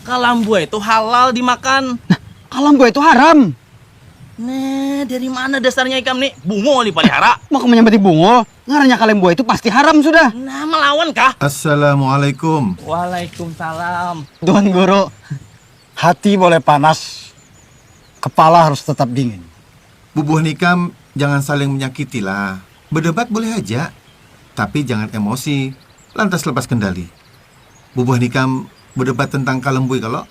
[SPEAKER 12] Kalem buai itu halal dimakan.
[SPEAKER 21] Nah, kalem buai itu haram.
[SPEAKER 12] Nah, dari mana dasarnya Ikam nih? Bungo dipelihara.
[SPEAKER 21] Mau kamu nyampetin bungo? Ngaranya kalem buai itu pasti haram sudah.
[SPEAKER 12] Nah, melawan kah?
[SPEAKER 8] Assalamualaikum.
[SPEAKER 12] Waalaikumsalam.
[SPEAKER 3] Tuan Guru, hati boleh panas, kepala harus tetap dingin.
[SPEAKER 8] Bubuh nikam jangan saling menyakiti lah. Berdebat boleh aja, tapi jangan emosi, lantas lepas kendali. Bubuh nikam berdebat tentang kalembui kalau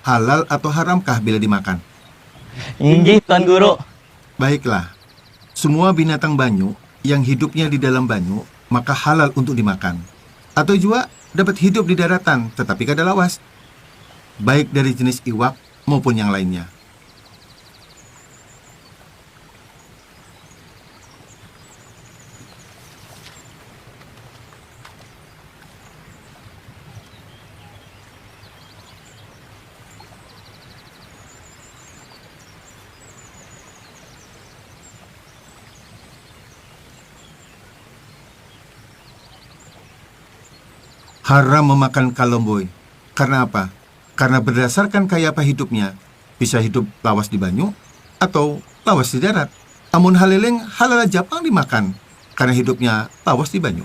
[SPEAKER 8] halal atau haramkah bila dimakan.
[SPEAKER 12] Inggih, Tuan Guru.
[SPEAKER 8] Baiklah, semua binatang banyu yang hidupnya di dalam banyu maka halal untuk dimakan. Atau juga dapat hidup di daratan tetapi kadalawas, baik dari jenis iwak maupun yang lainnya. Haram memakan kalomboy. Karena apa? Karena berdasarkan kayapa hidupnya, bisa hidup lawas di banyu atau lawas di darat. Amun haleleng halal Japang dimakan, karena hidupnya lawas di banyu.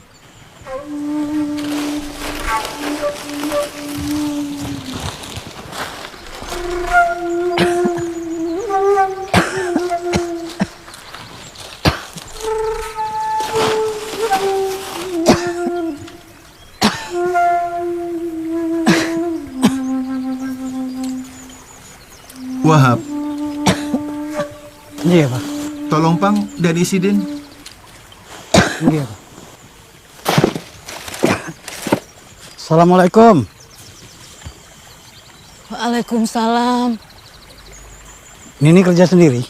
[SPEAKER 8] Wahab.
[SPEAKER 3] Iya, Pak.
[SPEAKER 8] Tolong Pang dan Isidin.
[SPEAKER 3] Iya, Pak. Assalamualaikum.
[SPEAKER 6] Waalaikumsalam.
[SPEAKER 3] Nini kerja sendiri?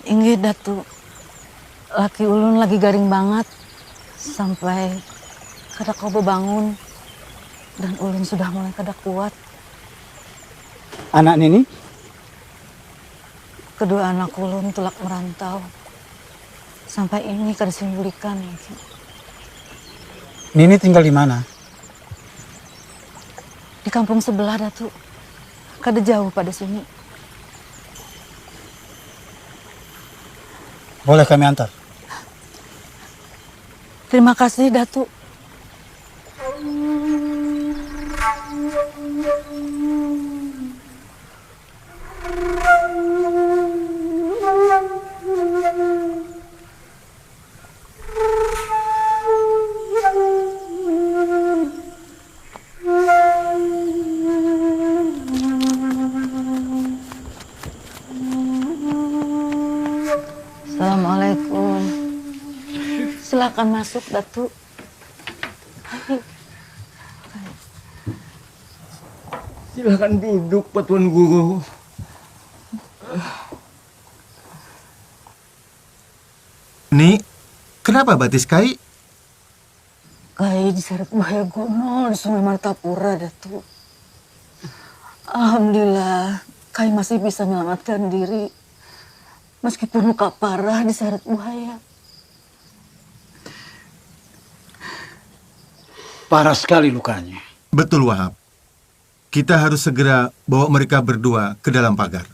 [SPEAKER 6] Inggih, Datu. Laki ulun lagi garing banget. Sampai kada kobo bangun. Dan ulun sudah mulai kada kuat.
[SPEAKER 3] Anak Nini?
[SPEAKER 6] Kedua anak ulun tulak merantau. Sampai ini kada simbulikan.
[SPEAKER 3] Nini tinggal di mana?
[SPEAKER 6] Di kampung sebelah, Datu. Kada jauh pada sini.
[SPEAKER 3] Boleh kami antar?
[SPEAKER 6] Terima kasih, Datu. Assalamualaikum. Silakan masuk, Datu. Ayo.
[SPEAKER 11] Silakan duduk, Pak Tuan Guru.
[SPEAKER 8] Ni, kenapa batis Kai?
[SPEAKER 6] Kai diseret bahaya gono di Sungai Martapura, Datu. Alhamdulillah, Kai masih bisa menyelamatkan diri. Meskipun luka parah diseret buaya.
[SPEAKER 3] Parah sekali lukanya.
[SPEAKER 8] Betul, Wahab. Kita harus segera bawa mereka berdua ke dalam pagar.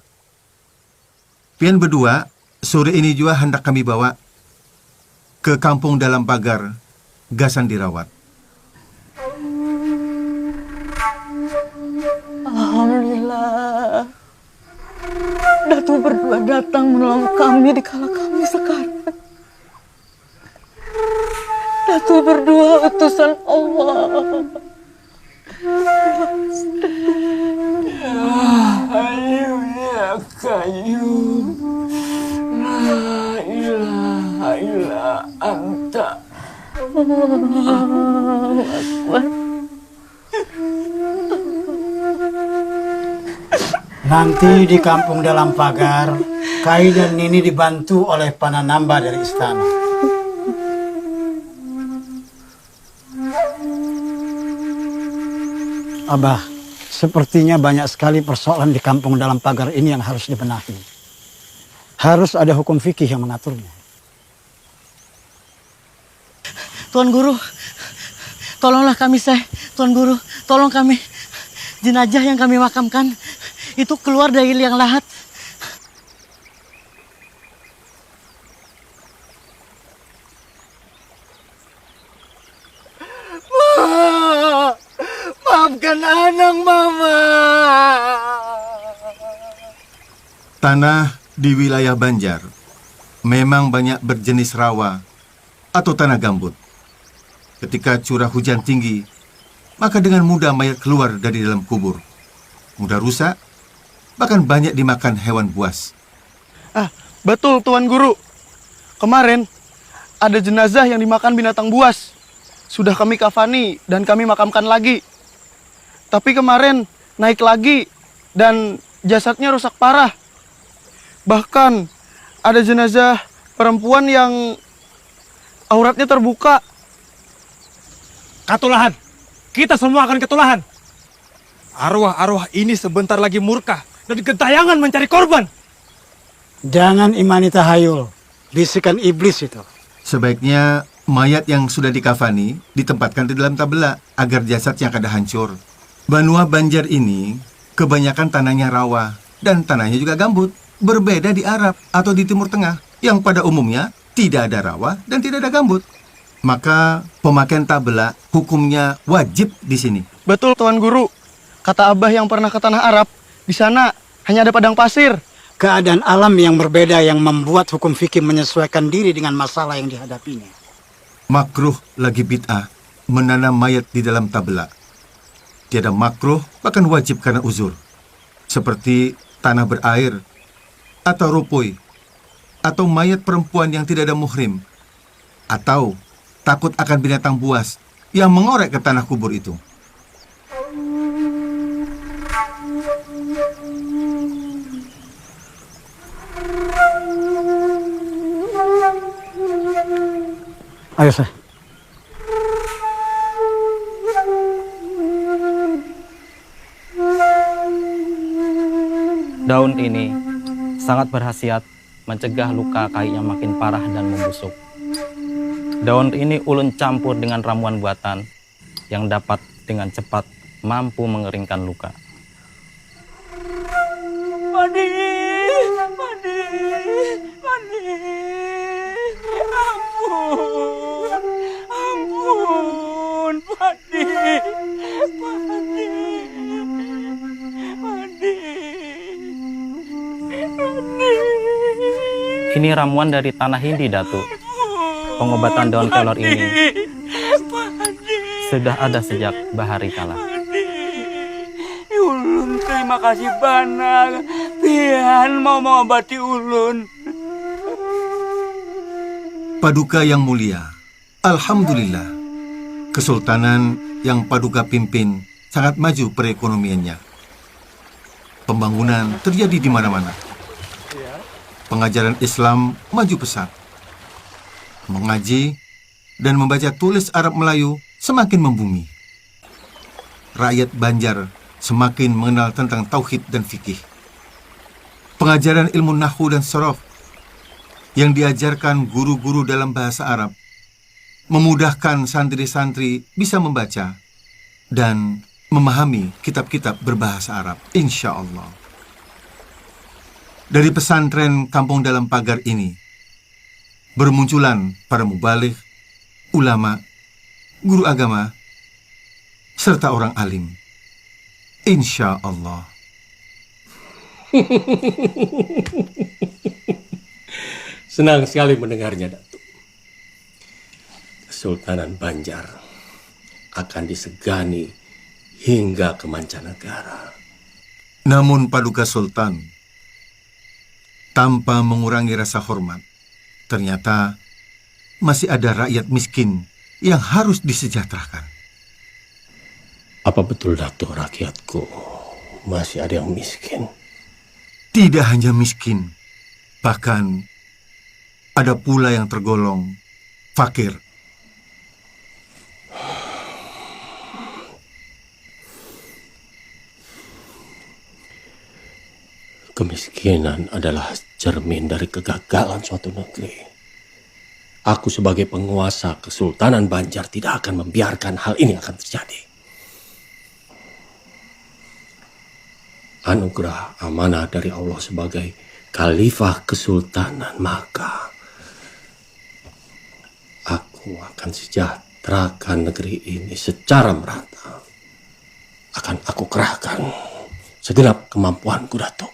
[SPEAKER 8] Pian berdua, sore ini juga hendak kami bawa ke kampung dalam pagar Gasan Dirawat.
[SPEAKER 6] Alhamdulillah. Datu berdua datang menolong kami di kala kami sekarang. Datu berdua utusan Allah.
[SPEAKER 11] Ayo ya kayu. La ilaha illa anta.
[SPEAKER 6] Allahu Akbar.
[SPEAKER 3] Nanti di kampung dalam pagar, Kai dan Nini dibantu oleh Pananamba dari istana. Abah, sepertinya banyak sekali persoalan di kampung dalam pagar ini yang harus dibenahi. Harus ada hukum fikih yang mengaturnya.
[SPEAKER 6] Tuan Guru, tolonglah kami, Tuan Guru, tolong kami. Jenazah yang kami makamkan itu keluar dari liang lahat.
[SPEAKER 11] Maafkan anak Mama.
[SPEAKER 8] Tanah di wilayah Banjar memang banyak berjenis rawa atau tanah gambut. Ketika curah hujan tinggi, maka dengan mudah mayat keluar dari dalam kubur. Mudah rusak, bahkan banyak dimakan hewan buas.
[SPEAKER 11] Betul Tuan Guru. Kemarin ada jenazah yang dimakan binatang buas. Sudah kami kafani dan kami makamkan lagi. Tapi kemarin naik lagi dan jasadnya rusak parah. Bahkan ada jenazah perempuan yang auratnya terbuka.
[SPEAKER 14] Katulahan, kita semua akan ketulahan. Arwah-arwah ini sebentar lagi murka dan gentayangan mencari korban.
[SPEAKER 3] Jangan imani tahayul, bisikan iblis itu.
[SPEAKER 8] Sebaiknya mayat yang sudah dikafani ditempatkan di dalam tabela agar jasadnya kada hancur. Banua Banjar ini kebanyakan tanahnya rawa dan tanahnya juga gambut. Berbeda di Arab atau di Timur Tengah yang pada umumnya tidak ada rawa dan tidak ada gambut. Maka pemakaian tabela hukumnya wajib di sini.
[SPEAKER 11] Betul Tuan Guru. Kata Abah yang pernah ke tanah Arab, di sana hanya ada padang pasir.
[SPEAKER 3] Keadaan alam yang berbeda yang membuat hukum fikih menyesuaikan diri dengan masalah yang dihadapinya.
[SPEAKER 8] Makruh lagi bid'ah menanam mayat di dalam tabela. Tiada makruh, bahkan wajib karena uzur. Seperti tanah berair, atau rupui, atau mayat perempuan yang tidak ada muhrim, atau takut akan binatang buas yang mengorek ke tanah kubur itu.
[SPEAKER 3] Ayo, Syekh.
[SPEAKER 12] Daun ini sangat berkhasiat mencegah luka kakinya makin parah dan membusuk. Daun ini ulun campur dengan ramuan buatan yang dapat dengan cepat mampu mengeringkan luka.
[SPEAKER 4] Padi, Padi, Padi, ampun, Padi, Padi, Padi, Padi.
[SPEAKER 12] Ini ramuan dari tanah Hindi, Datuk. Pengobatan daun kelor ini sudah ada sejak bahari kala.
[SPEAKER 4] Ulun terima kasih banyak. Pian mau mengobati ulun.
[SPEAKER 8] Paduka yang mulia, alhamdulillah, Kesultanan yang Paduka pimpin sangat maju perekonomiannya. Pembangunan terjadi di mana-mana. Pengajaran Islam maju pesat. Mengaji dan membaca tulis Arab Melayu semakin membumi. Rakyat Banjar semakin mengenal tentang tauhid dan fikih. Pengajaran ilmu nahwu dan sorof yang diajarkan guru-guru dalam bahasa Arab memudahkan santri-santri bisa membaca dan memahami kitab-kitab berbahasa Arab, insya Allah. Dari pesantren kampung dalam pagar ini, bermunculan para mubalik, ulama, guru agama, serta orang alim. Insya Allah.
[SPEAKER 5] Senang sekali mendengarnya, Datuk. Kesultanan Banjar akan disegani hingga ke mancanegara.
[SPEAKER 8] Namun Paduka Sultan, tanpa mengurangi rasa hormat, ternyata masih ada rakyat miskin yang harus disejahterakan.
[SPEAKER 5] Apa betul, Datuk, rakyatku masih ada yang miskin?
[SPEAKER 8] Tidak hanya miskin, bahkan ada pula yang tergolong fakir.
[SPEAKER 5] Kemiskinan adalah cermin dari kegagalan suatu negeri. Aku sebagai penguasa Kesultanan Banjar tidak akan membiarkan hal ini akan terjadi. Anugerah amanah dari Allah sebagai Khalifah Kesultanan, maka aku akan sejahterakan negeri ini secara merata. Akan aku kerahkan segenap kemampuanku, Datuk.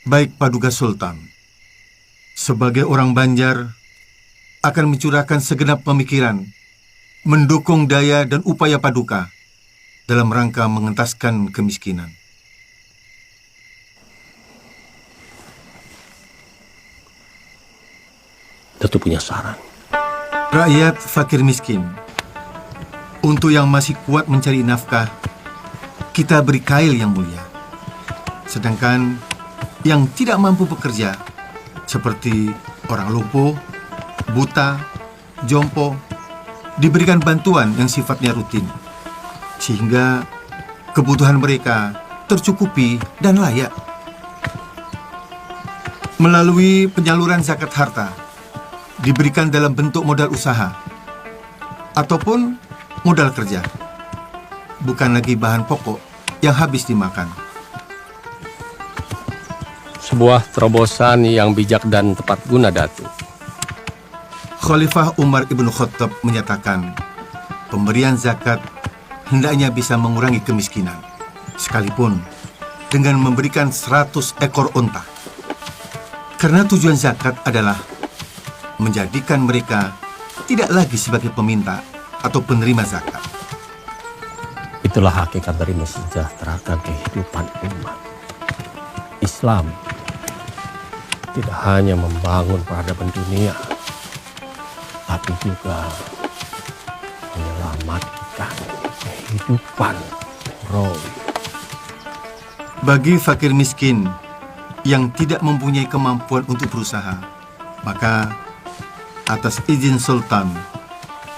[SPEAKER 8] Baik Paduka Sultan, sebagai orang Banjar, akan mencurahkan segenap pemikiran, mendukung daya dan upaya Paduka dalam rangka mengentaskan kemiskinan.
[SPEAKER 5] Datu punya saran.
[SPEAKER 8] Rakyat fakir miskin. Untuk yang masih kuat mencari nafkah, kita beri kail yang mulia. Sedangkan yang tidak mampu bekerja, seperti orang lumpuh, buta, jompo, diberikan bantuan yang sifatnya rutin, sehingga kebutuhan mereka tercukupi dan layak. Melalui penyaluran zakat harta, diberikan dalam bentuk modal usaha ataupun modal kerja, bukan lagi bahan pokok yang habis dimakan.
[SPEAKER 7] Sebuah terobosan yang bijak dan tepat guna, Datu.
[SPEAKER 8] Khalifah Umar ibnu Khattab menyatakan, pemberian zakat hendaknya bisa mengurangi kemiskinan, sekalipun dengan memberikan 100 ekor unta. Karena tujuan zakat adalah menjadikan mereka tidak lagi sebagai peminta atau penerima zakat.
[SPEAKER 7] Itulah hakikat dari mensejahterakan kehidupan umat. Islam tidak hanya membangun peradaban dunia, tapi juga menyelamatkan kehidupan roh.
[SPEAKER 8] Bagi fakir miskin yang tidak mempunyai kemampuan untuk berusaha, maka atas izin sultan,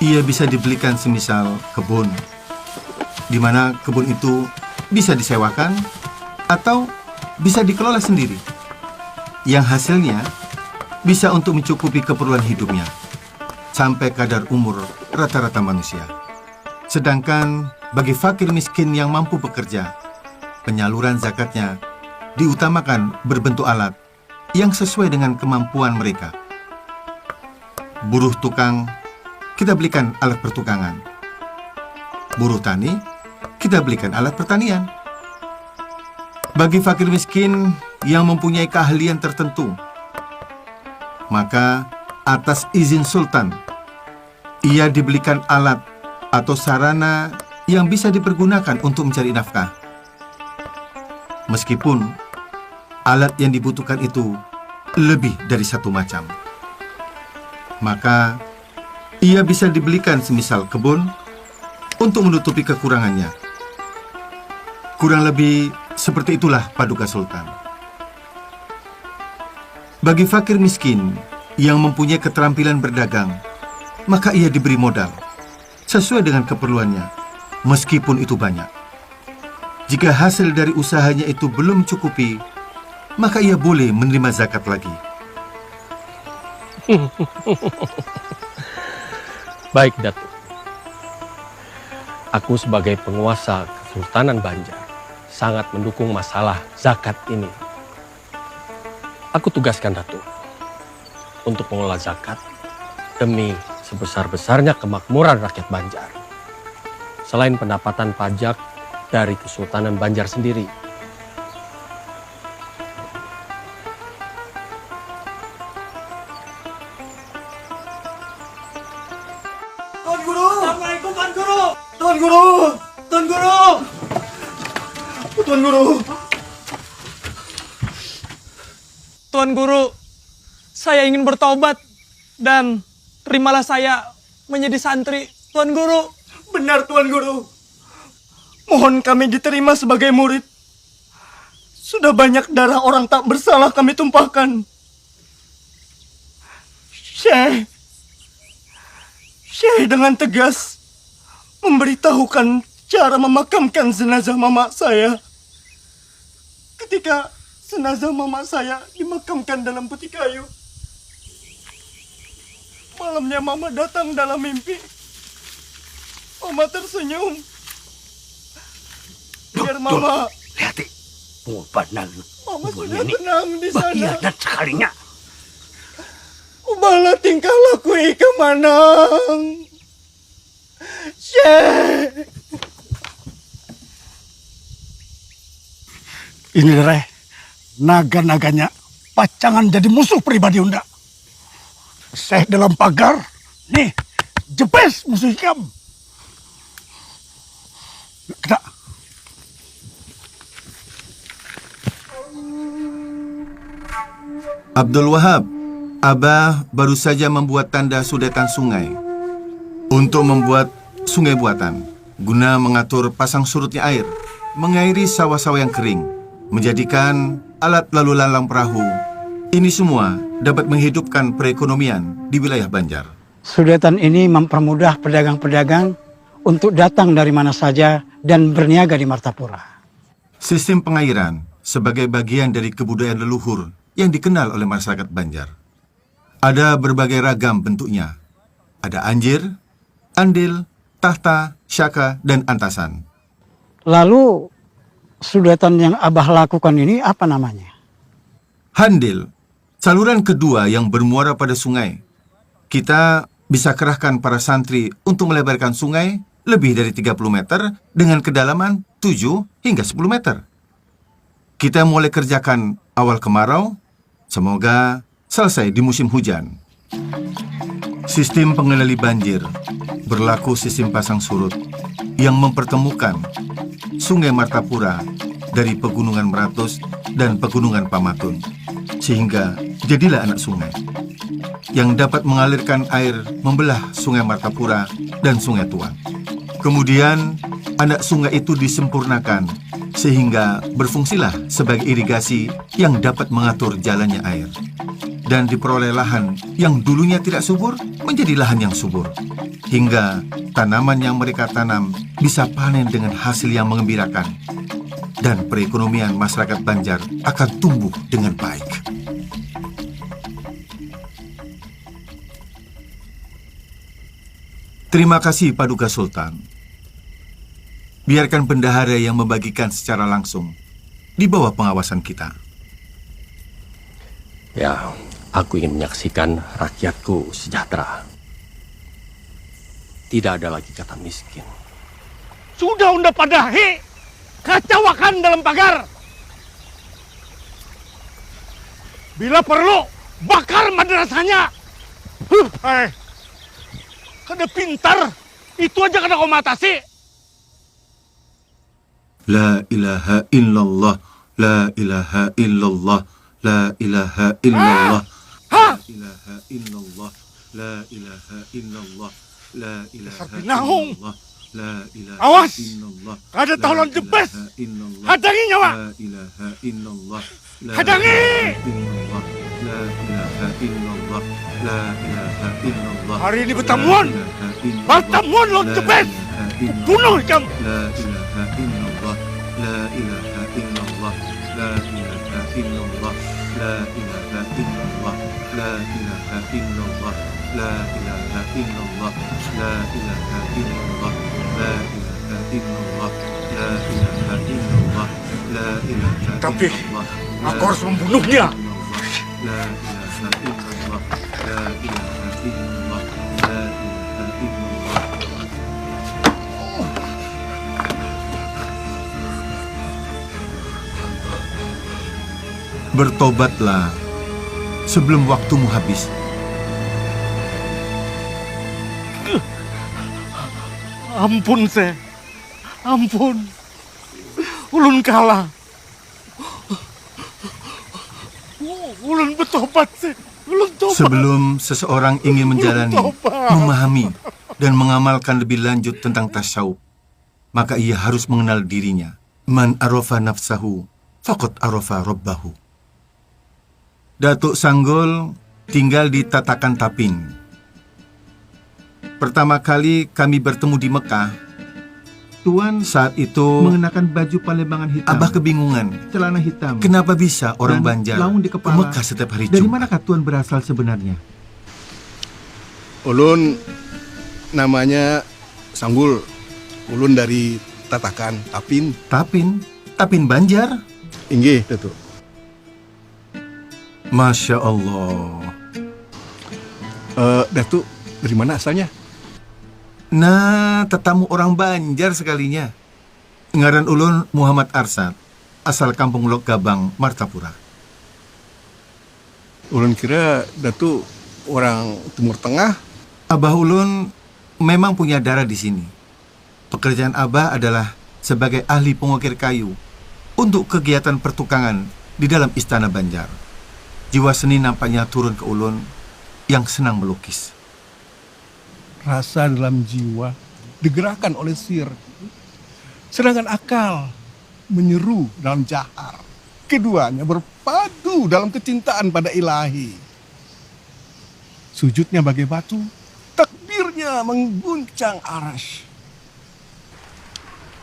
[SPEAKER 8] ia bisa dibelikan semisal kebun, di mana kebun itu bisa disewakan atau bisa dikelola sendiri, yang hasilnya bisa untuk mencukupi keperluan hidupnya sampai kadar umur rata-rata manusia. Sedangkan bagi fakir miskin yang mampu bekerja, penyaluran zakatnya diutamakan berbentuk alat yang sesuai dengan kemampuan mereka. Buruh tukang, kita belikan alat pertukangan. Buruh tani, kita belikan alat pertanian. Bagi fakir miskin yang mempunyai keahlian tertentu, maka atas izin sultan, ia dibelikan alat atau sarana yang bisa dipergunakan untuk mencari nafkah. Meskipun alat yang dibutuhkan itu lebih dari satu macam, maka ia bisa dibelikan semisal kebun untuk menutupi kekurangannya. Kurang lebih seperti itulah paduka sultan. Bagi fakir miskin yang mempunyai keterampilan berdagang, maka ia diberi modal sesuai dengan keperluannya, meskipun itu banyak. Jika hasil dari usahanya itu belum cukupi, maka ia boleh menerima zakat lagi.
[SPEAKER 7] Baik, Datu. Aku sebagai penguasa Kesultanan Banjar sangat mendukung masalah zakat ini. Aku tugaskan Datu untuk mengelola zakat demi sebesar-besarnya kemakmuran rakyat Banjar. Selain pendapatan pajak dari Kesultanan Banjar sendiri,
[SPEAKER 11] Tuan Guru! Assalamualaikum Tuan Guru! Tuan Guru! Tuan Guru! Tuan Guru!
[SPEAKER 14] Tuan Guru, saya ingin bertobat dan terimalah saya menjadi santri, Tuan Guru.
[SPEAKER 11] Benar Tuan Guru. Mohon kami diterima sebagai murid. Sudah banyak darah orang tak bersalah kami tumpahkan. Syekh dengan tegas memberitahukan cara memakamkan jenazah mama saya. Ketika jenazah mama saya dimakamkan dalam peti kayu, malamnya mama datang dalam mimpi. Mama tersenyum. Biar mama
[SPEAKER 10] lihat benar.
[SPEAKER 11] Mama sudah tenang di sana.
[SPEAKER 10] Bahianat sekalinya.
[SPEAKER 11] Ubahlah tingkah laku Ika Manang. Syekh.
[SPEAKER 3] Ini Reh, naga-naganya pacangan jadi musuh pribadi Unda. Syekh dalam pagar, nih, jepes musuh ikam. Kita.
[SPEAKER 8] Abdul Wahab Abah baru saja membuat tanda sudetan sungai untuk membuat sungai buatan guna mengatur pasang surutnya air, mengairi sawah-sawah yang kering, menjadikan alat lalu lalang perahu. Ini semua dapat menghidupkan perekonomian di wilayah Banjar.
[SPEAKER 3] Sudetan ini mempermudah pedagang-pedagang untuk datang dari mana saja dan berniaga di Martapura.
[SPEAKER 8] Sistem pengairan sebagai bagian dari kebudayaan leluhur yang dikenal oleh masyarakat Banjar. Ada berbagai ragam bentuknya. Ada anjir, andil, tahta, syaka, dan antasan.
[SPEAKER 3] Lalu, sudetan yang Abah lakukan ini apa namanya?
[SPEAKER 8] Handil, saluran kedua yang bermuara pada sungai. Kita bisa kerahkan para santri untuk melebarkan sungai lebih dari 30 meter dengan kedalaman 7 hingga 10 meter. Kita mulai kerjakan awal kemarau, semoga selesai di musim hujan. Sistem pengendali banjir berlaku sistem pasang surut yang mempertemukan Sungai Martapura dari Pegunungan Meratus dan Pegunungan Pamatun, sehingga jadilah anak sungai yang dapat mengalirkan air membelah Sungai Martapura dan Sungai Tuang. Kemudian anak sungai itu disempurnakan sehingga berfungsilah sebagai irigasi yang dapat mengatur jalannya air. Dan diperoleh lahan yang dulunya tidak subur menjadi lahan yang subur. Hingga tanaman yang mereka tanam bisa panen dengan hasil yang mengembirakan. Dan perekonomian masyarakat Banjar akan tumbuh dengan baik. Terima kasih Paduka Sultan. Biarkan bendahara yang membagikan secara langsung di bawah pengawasan kita.
[SPEAKER 5] Ya, aku ingin menyaksikan rakyatku sejahtera. Tidak ada lagi kata miskin.
[SPEAKER 14] Sudah unda padahi, kacaukan dalam pagar. Bila perlu, bakar madrasahnya. Kada pintar, itu aja kada kau matasi.
[SPEAKER 8] La ilaha illallah, la ilaha illallah, la ilaha illallah, la ilaha illallah, la ilaha illallah, la ilaha illallah, la ilaha
[SPEAKER 14] Awas!
[SPEAKER 8] illallah.
[SPEAKER 14] Kada tolong jebes. Hadangi nyawa.
[SPEAKER 8] La ilaha illallah, la
[SPEAKER 14] Hadangi!
[SPEAKER 8] illallah, la ilaha illallah, la ilaha illallah.
[SPEAKER 14] Hari ini bertemuan. Bertemuan lo jebes. Bunuh kamu.
[SPEAKER 8] La ilaha illallah, la ilaha illallah, la ilaha illallah, la ilaha illallah, la ilaha illallah, la ilaha illallah, la ilaha illallah, la ilaha illallah, la ilaha illallah, la ilaha.
[SPEAKER 14] Tapi aku harus membunuhnya.
[SPEAKER 8] La ilaha illallah, la ilaha illallah, la ilaha illallah. Bertobatlah sebelum waktumu habis.
[SPEAKER 14] Ampun, Se. Ampun. Ulun kalah. Ulun bertobat, Se. Ulun tobat.
[SPEAKER 8] Sebelum seseorang ingin menjalani, memahami, dan mengamalkan lebih lanjut tentang tasawuf, maka ia harus mengenal dirinya. Man arafa nafsahu, faqad arafa rabbahu. Datuk Sanggol tinggal di Tatakan Tapin. Pertama kali kami bertemu di Mekah, Tuan saat itu mengenakan baju palembangan hitam. Abah kebingungan. Celana hitam. Kenapa bisa orang Banjar ke Mekah setiap hari Jumat? Dari manakah Tuan berasal sebenarnya?
[SPEAKER 1] Ulun namanya Sanggul. Ulun dari Tatakan Tapin.
[SPEAKER 8] Tapin? Tapin Banjar?
[SPEAKER 1] Inggih, Datuk.
[SPEAKER 8] Masya Allah.
[SPEAKER 1] Datuk, dari mana asalnya?
[SPEAKER 8] Nah, tetamu orang Banjar sekalinya. Ngaran ulun Muhammad Arsad, asal kampung Lok Gabang, Martapura.
[SPEAKER 1] Ulun kira Datuk orang Timur Tengah.
[SPEAKER 8] Abah ulun memang punya darah di sini. Pekerjaan Abah adalah sebagai ahli pengukir kayu untuk kegiatan pertukangan di dalam Istana Banjar. Jiwa seni nampaknya turun ke Ulun yang senang melukis.
[SPEAKER 1] Rasa dalam jiwa digerakkan oleh sir. Sedangkan akal menyeru dalam jahar. Keduanya berpadu dalam kecintaan pada ilahi. Sujudnya bagai batu, takbirnya mengguncang arash.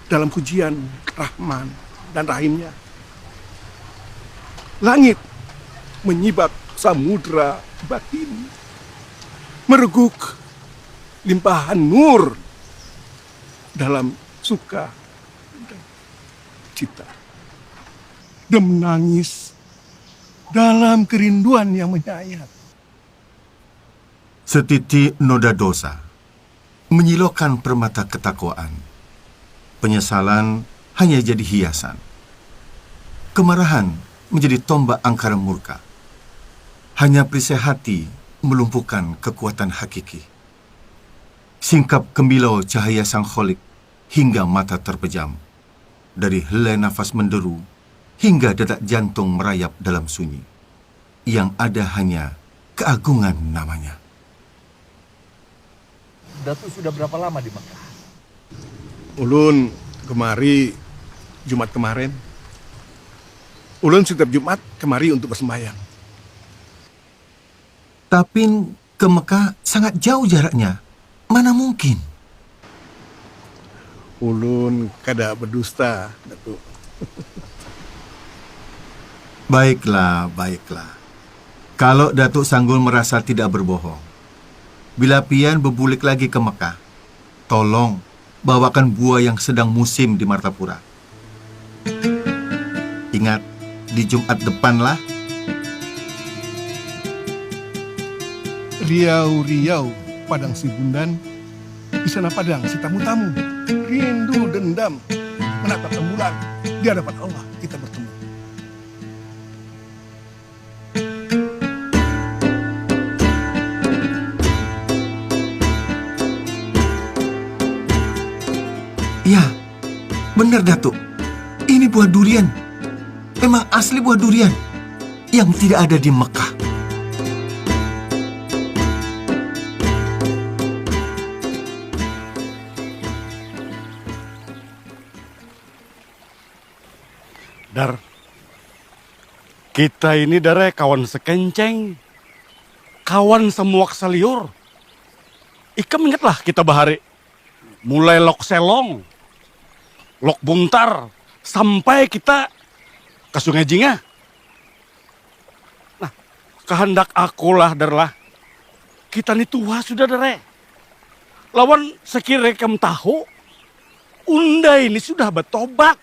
[SPEAKER 1] Dalam pujian Rahman dan Rahimnya, langit menyibak samudra batin, mereguk limpahan nur dalam suka dan cita, dan menangis dalam kerinduan yang menyayat.
[SPEAKER 8] Setiti noda dosa menyilaukan permata ketakwaan. Penyesalan hanya jadi hiasan. Kemarahan menjadi tombak angkara murka. Hanya perisai hati melumpuhkan kekuatan hakiki. Singkap kemilau cahaya sang kholik hingga mata terpejam. Dari helai nafas menderu hingga detak jantung merayap dalam sunyi. Yang ada hanya keagungan namanya.
[SPEAKER 9] Datuk sudah berapa lama di Mekah?
[SPEAKER 1] Ulun kemari Jumat kemarin. Ulun setiap Jumat kemari untuk bersembahyang.
[SPEAKER 8] Tapi ke Mekah sangat jauh jaraknya. Mana mungkin?
[SPEAKER 1] Ulun kada berdusta, Datuk.
[SPEAKER 8] Baiklah, baiklah. Kalau Datuk Sanggul merasa tidak berbohong, bila pian berbulik lagi ke Mekah, tolong bawakan buah yang sedang musim di Martapura. Ingat, di Jumat depanlah.
[SPEAKER 1] Riau-riau padang si Bundan, di sana padang si tamu-tamu. Rindu dendam menatap rembulan, di hadapan Allah kita bertemu.
[SPEAKER 8] Ya, benar Datuk. Ini buah durian. Memang asli buah durian yang tidak ada di Mekah.
[SPEAKER 11] Dar, kita ini dare kawan sekenceng, kawan semuak seliur. Ikam ingatlah kita bahari, mulai lok selong, lok buntar, sampai kita ke Sungai Jingah. Nah, kehendak akulah darlah, kita ini tua sudah dare. Lawan sekira kem tahu, unda ini sudah bertobat.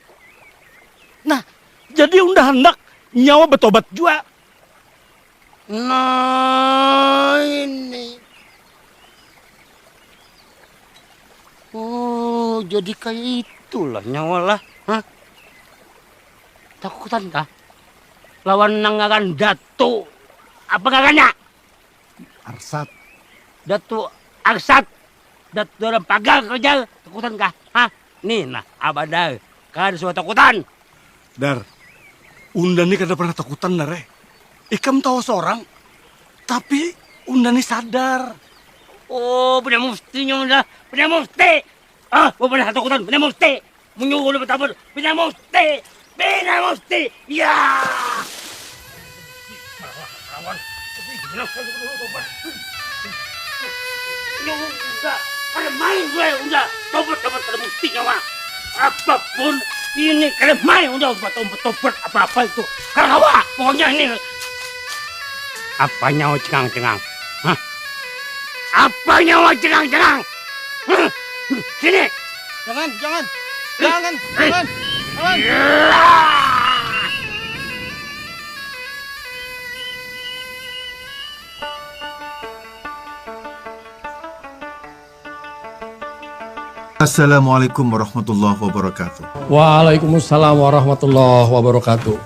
[SPEAKER 11] Nah, jadi unda hendak nyawa bertobat juga.
[SPEAKER 10] Nah ini. Oh, jadi kayak itulah nyawa lah. Hah? Takutan kah? Lawan nangakan Datu. Apa kakaknya?
[SPEAKER 11] Arsat.
[SPEAKER 10] Datu Arsat. Datu dalam pagar kerja. Takutan kah? Hah? Nih nah, abadar. Kan suatu takutan.
[SPEAKER 11] Dar, unda ini kada pernah takutan dar. Ikam tahu seorang, tapi unda ini sadar.
[SPEAKER 10] Oh, punya mustinya unda, punya musti. Ah, pernah takutan, punya musti. Menyuruh unda bertabur, punya musti, ya. Ada main gue unda, tobat pada mustinya mah. Apapun ini kada main udah tobat apa itu. Karawa pokoknya ini. Apa nyawa cengang-cengang? Hah? Apa nyawa cengang-cengang? Sini.
[SPEAKER 14] Jangan.
[SPEAKER 8] Assalamualaikum warahmatullahi wabarakatuh.
[SPEAKER 7] Waalaikumsalam warahmatullahi wabarakatuh.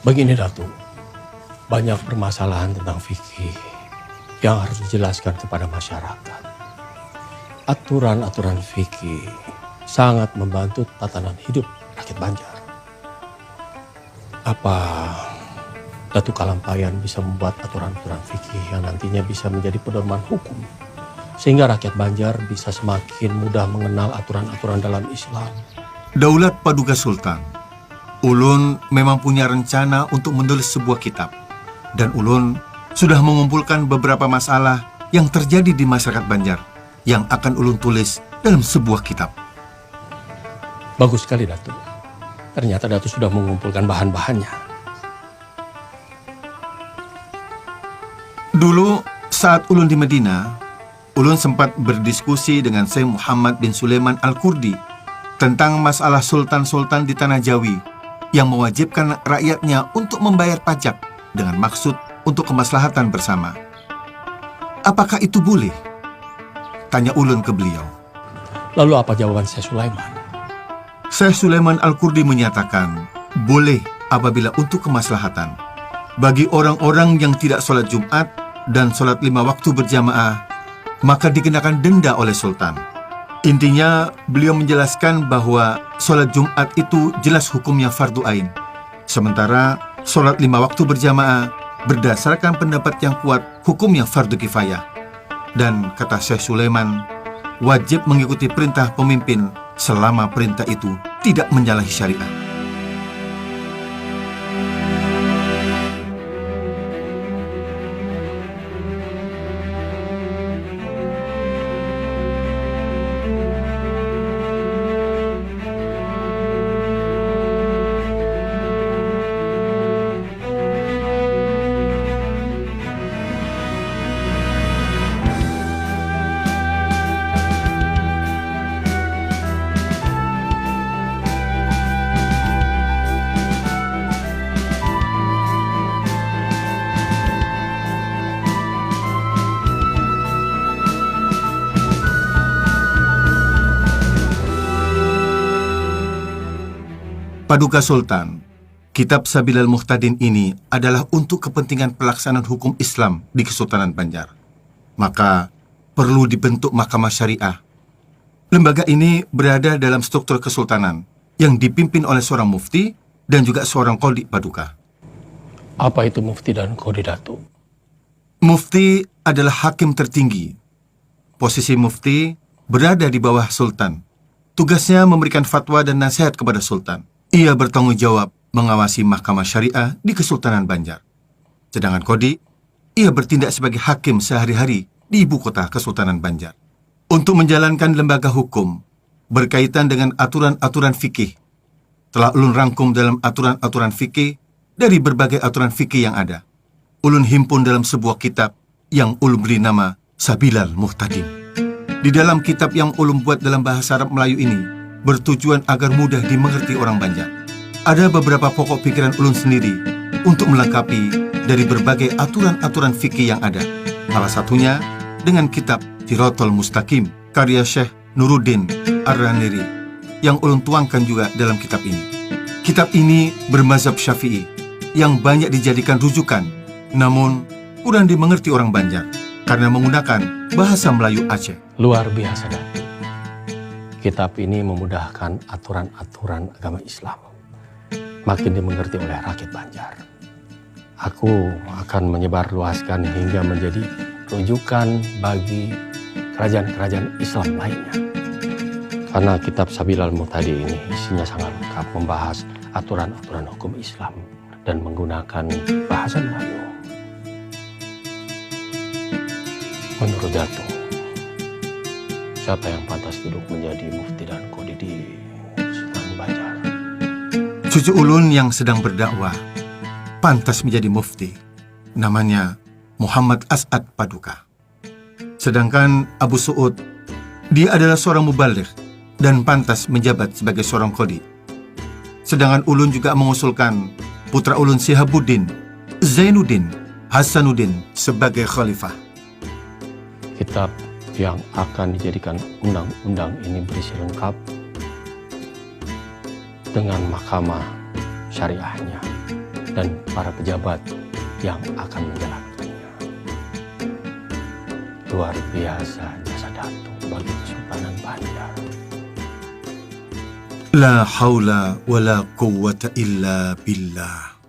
[SPEAKER 7] Begini Datuk, banyak permasalahan tentang fikih yang harus dijelaskan kepada masyarakat. Aturan-aturan fikih sangat membantu tatanan hidup rakyat Banjar. Apa Datuk Kalampayan bisa membuat aturan-aturan fikih yang nantinya bisa menjadi pedoman hukum, sehingga rakyat Banjar bisa semakin mudah mengenal aturan-aturan dalam Islam?
[SPEAKER 8] Daulat Paduka Sultan, ulun memang punya rencana untuk menulis sebuah kitab. Dan ulun sudah mengumpulkan beberapa masalah yang terjadi di masyarakat Banjar yang akan ulun tulis dalam sebuah kitab.
[SPEAKER 7] Bagus sekali, Datuk. Ternyata Datuk sudah mengumpulkan bahan-bahannya.
[SPEAKER 8] Dulu saat ulun di Madinah, ulun sempat berdiskusi dengan Syekh Muhammad bin Sulaiman Al-Kurdi tentang masalah sultan-sultan di Tanah Jawi yang mewajibkan rakyatnya untuk membayar pajak dengan maksud untuk kemaslahatan bersama. Apakah itu boleh? Tanya ulun ke beliau.
[SPEAKER 7] Lalu apa jawaban Syekh Sulaiman?
[SPEAKER 8] Syekh Sulaiman Al-Kurdi menyatakan, boleh apabila untuk kemaslahatan. Bagi orang-orang yang tidak sholat Jumat dan sholat 5 waktu berjamaah, maka dikenakan denda oleh sultan. Intinya, beliau menjelaskan bahwa sholat Jumat itu jelas hukumnya fardu ain. Sementara sholat 5 waktu berjamaah berdasarkan pendapat yang kuat hukumnya fardu kifayah. Dan kata Syekh Sulaiman, wajib mengikuti perintah pemimpin selama perintah itu tidak menyalahi syariat. Paduka Sultan, Kitab Sabilal Muhtadin ini adalah untuk kepentingan pelaksanaan hukum Islam di Kesultanan Banjar. Maka perlu dibentuk Mahkamah Syariah. Lembaga ini berada dalam struktur kesultanan yang dipimpin oleh seorang mufti dan juga seorang qadhi Paduka.
[SPEAKER 7] Apa itu mufti dan qadhi, Datuk?
[SPEAKER 8] Mufti adalah hakim tertinggi. Posisi mufti berada di bawah sultan. Tugasnya memberikan fatwa dan nasihat kepada sultan. Ia bertanggung jawab mengawasi Mahkamah Syariah di Kesultanan Banjar. Sedangkan qadhi, ia bertindak sebagai hakim sehari-hari di ibu kota Kesultanan Banjar. Untuk menjalankan lembaga hukum berkaitan dengan aturan-aturan fikih, telah ulun rangkum dalam aturan-aturan fikih dari berbagai aturan fikih yang ada. Ulun himpun dalam sebuah kitab yang ulun beri nama Sabilal Muhtadin. Di dalam kitab yang ulun buat dalam bahasa Arab Melayu ini, bertujuan agar mudah dimengerti orang Banjar. Ada beberapa pokok pikiran ulun sendiri untuk melengkapi dari berbagai aturan-aturan fikih yang ada. Salah satunya dengan kitab Siratal Mustaqim karya Syekh Nuruddin Ar-Raniri yang ulun tuangkan juga dalam kitab ini. Kitab ini bermazhab Syafi'i yang banyak dijadikan rujukan, namun kurang dimengerti orang Banjar karena menggunakan bahasa Melayu Aceh.
[SPEAKER 7] Luar biasa, Datuk. Kitab ini memudahkan aturan-aturan agama Islam, makin dimengerti oleh rakyat Banjar. Aku akan menyebarluaskan hingga menjadi rujukan bagi kerajaan-kerajaan Islam lainnya. Karena kitab Sabilal Muhtadi ini isinya sangat lengkap, membahas aturan-aturan hukum Islam dan menggunakan bahasa Melayu. Menurut Datuk, siapa yang pantas duduk menjadi mufti dan qadhi di Kesultanan Banjar?
[SPEAKER 8] Cucu ulun yang sedang berdakwah pantas menjadi mufti. Namanya Muhammad As'ad Paduka. Sedangkan Abu Su'ud, dia adalah seorang mubaligh dan pantas menjabat sebagai seorang qadhi. Sedangkan ulun juga mengusulkan putra ulun Sihabuddin, Zainuddin, Hasanuddin sebagai khalifah.
[SPEAKER 7] Kitab yang akan dijadikan undang-undang ini berisi lengkap dengan mahkamah syariahnya dan para pejabat yang akan menjalankannya. Luar biasa jasa Datuk bagi Kesultanan Banjar.
[SPEAKER 8] La haula wa la quwwata illa billah.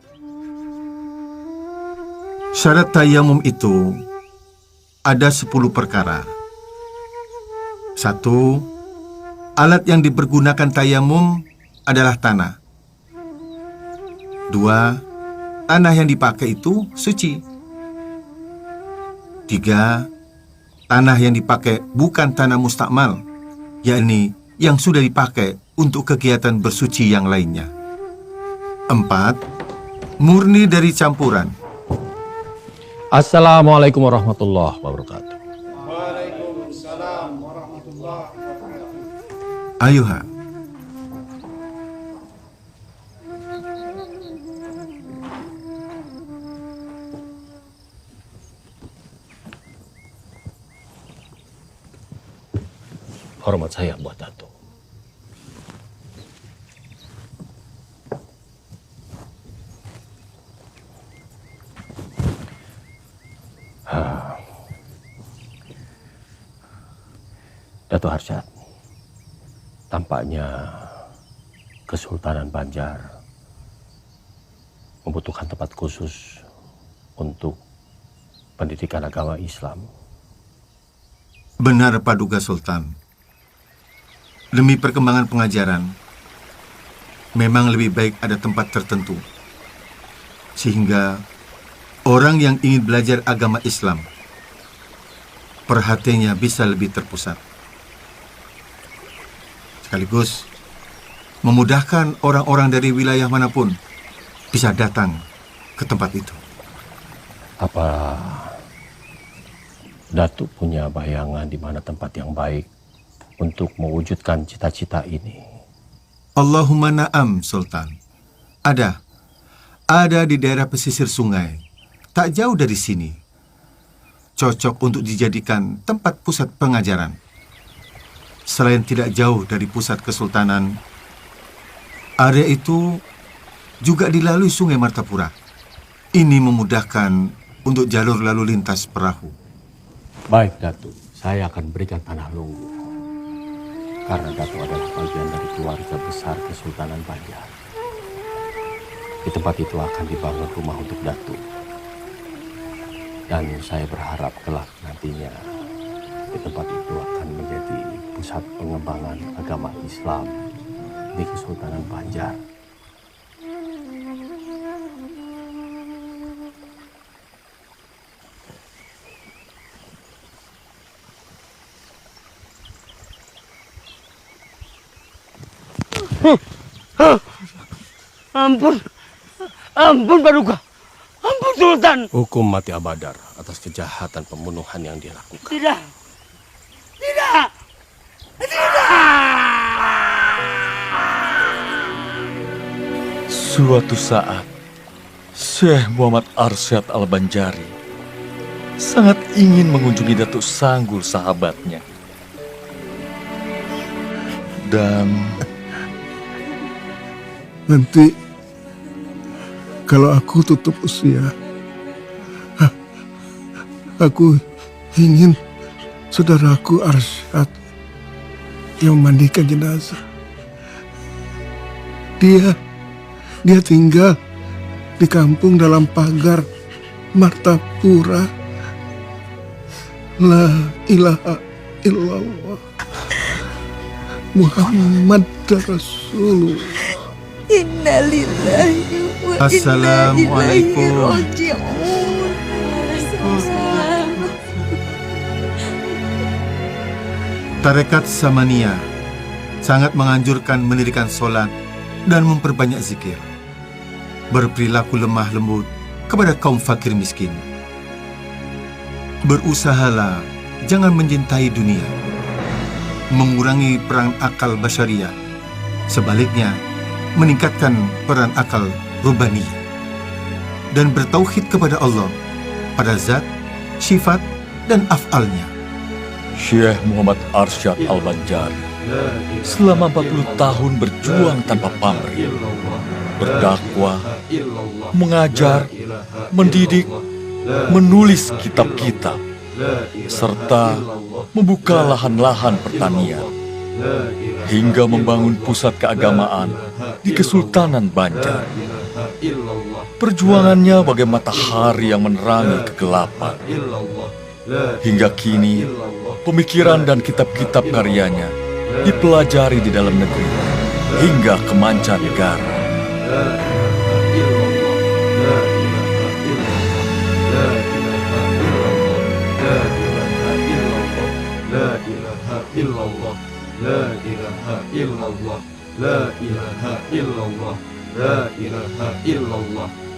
[SPEAKER 8] Syarat tayamum itu ada 10 perkara. 1. Alat yang dipergunakan tayamum adalah tanah. 2. Tanah yang dipakai itu suci. 3. Tanah yang dipakai bukan tanah mustakmal, yakni yang sudah dipakai untuk kegiatan bersuci yang lainnya. 4. Murni dari campuran.
[SPEAKER 7] Assalamualaikum warahmatullahi wabarakatuh.
[SPEAKER 1] Waalaikumsalam warahmatullahi wabarakatuh.
[SPEAKER 8] Ayo, Ha.
[SPEAKER 5] Hormat saya buat Datuk. Datuk Harsyad, tampaknya Kesultanan Banjar membutuhkan tempat khusus untuk pendidikan agama Islam.
[SPEAKER 8] Benar, Paduka Sultan. Demi perkembangan pengajaran, memang lebih baik ada tempat tertentu, sehingga orang yang ingin belajar agama Islam perhatiannya bisa lebih terpusat. Sekaligus memudahkan orang-orang dari wilayah manapun bisa datang ke tempat itu.
[SPEAKER 5] Apa Datuk punya bayangan di mana tempat yang baik untuk mewujudkan cita-cita ini?
[SPEAKER 8] Allahumma na'am, Sultan. Ada di daerah pesisir sungai, tak jauh dari sini. Cocok untuk dijadikan tempat pusat pengajaran. Selain tidak jauh dari pusat kesultanan, area itu juga dilalui Sungai Martapura. Ini memudahkan untuk jalur lalu lintas perahu.
[SPEAKER 5] Baik, Datuk. Saya akan berikan tanah lunggu. Karena Datuk adalah bagian dari keluarga besar Kesultanan Banjar. Di tempat itu akan dibangun rumah untuk Datuk. Dan saya berharap kelak nantinya di tempat itu akan menjadi pusat pengembangan agama Islam di Kesultanan Banjar.
[SPEAKER 10] Ampun, ampun Paduka, ampun Sultan.
[SPEAKER 7] Hukum mati Abadar atas kejahatan pembunuhan yang dia lakukan.
[SPEAKER 10] Tidak, tidak, tidak.
[SPEAKER 9] Suatu saat, Syekh Muhammad Arsyad Al-Banjari sangat ingin mengunjungi Datuk Sanggul sahabatnya. Dan
[SPEAKER 1] nanti kalau aku tutup usia, aku ingin saudaraku Arsyad yang memandikan jenazah. Dia tinggal di kampung dalam pagar Martapura. La ilaha illallah Muhammad Rasulullah.
[SPEAKER 19] Innalillahi wa inna ilaihi raji'un.
[SPEAKER 8] Tarekat Samania sangat menganjurkan mendirikan sholat dan memperbanyak zikir. Berperilaku lemah lembut kepada kaum fakir miskin. Berusahalah jangan mencintai dunia. Mengurangi peran akal basyariah. Sebaliknya, meningkatkan peran akal rubaniyah. Dan bertauhid kepada Allah pada zat, sifat, dan af'alnya.
[SPEAKER 9] Syekh Muhammad Arsyad Al-Banjari selama 40 tahun berjuang tanpa pamrih, berdakwah, mengajar, mendidik, menulis kitab-kitab, serta membuka lahan-lahan pertanian, hingga membangun pusat keagamaan di Kesultanan Banjar. Perjuangannya bagai matahari yang menerangi kegelapan. Hingga kini, pemikiran dan kitab-kitab karyanya dipelajari di dalam negeri hingga ke mancanegara.
[SPEAKER 16] La ilaha illallah.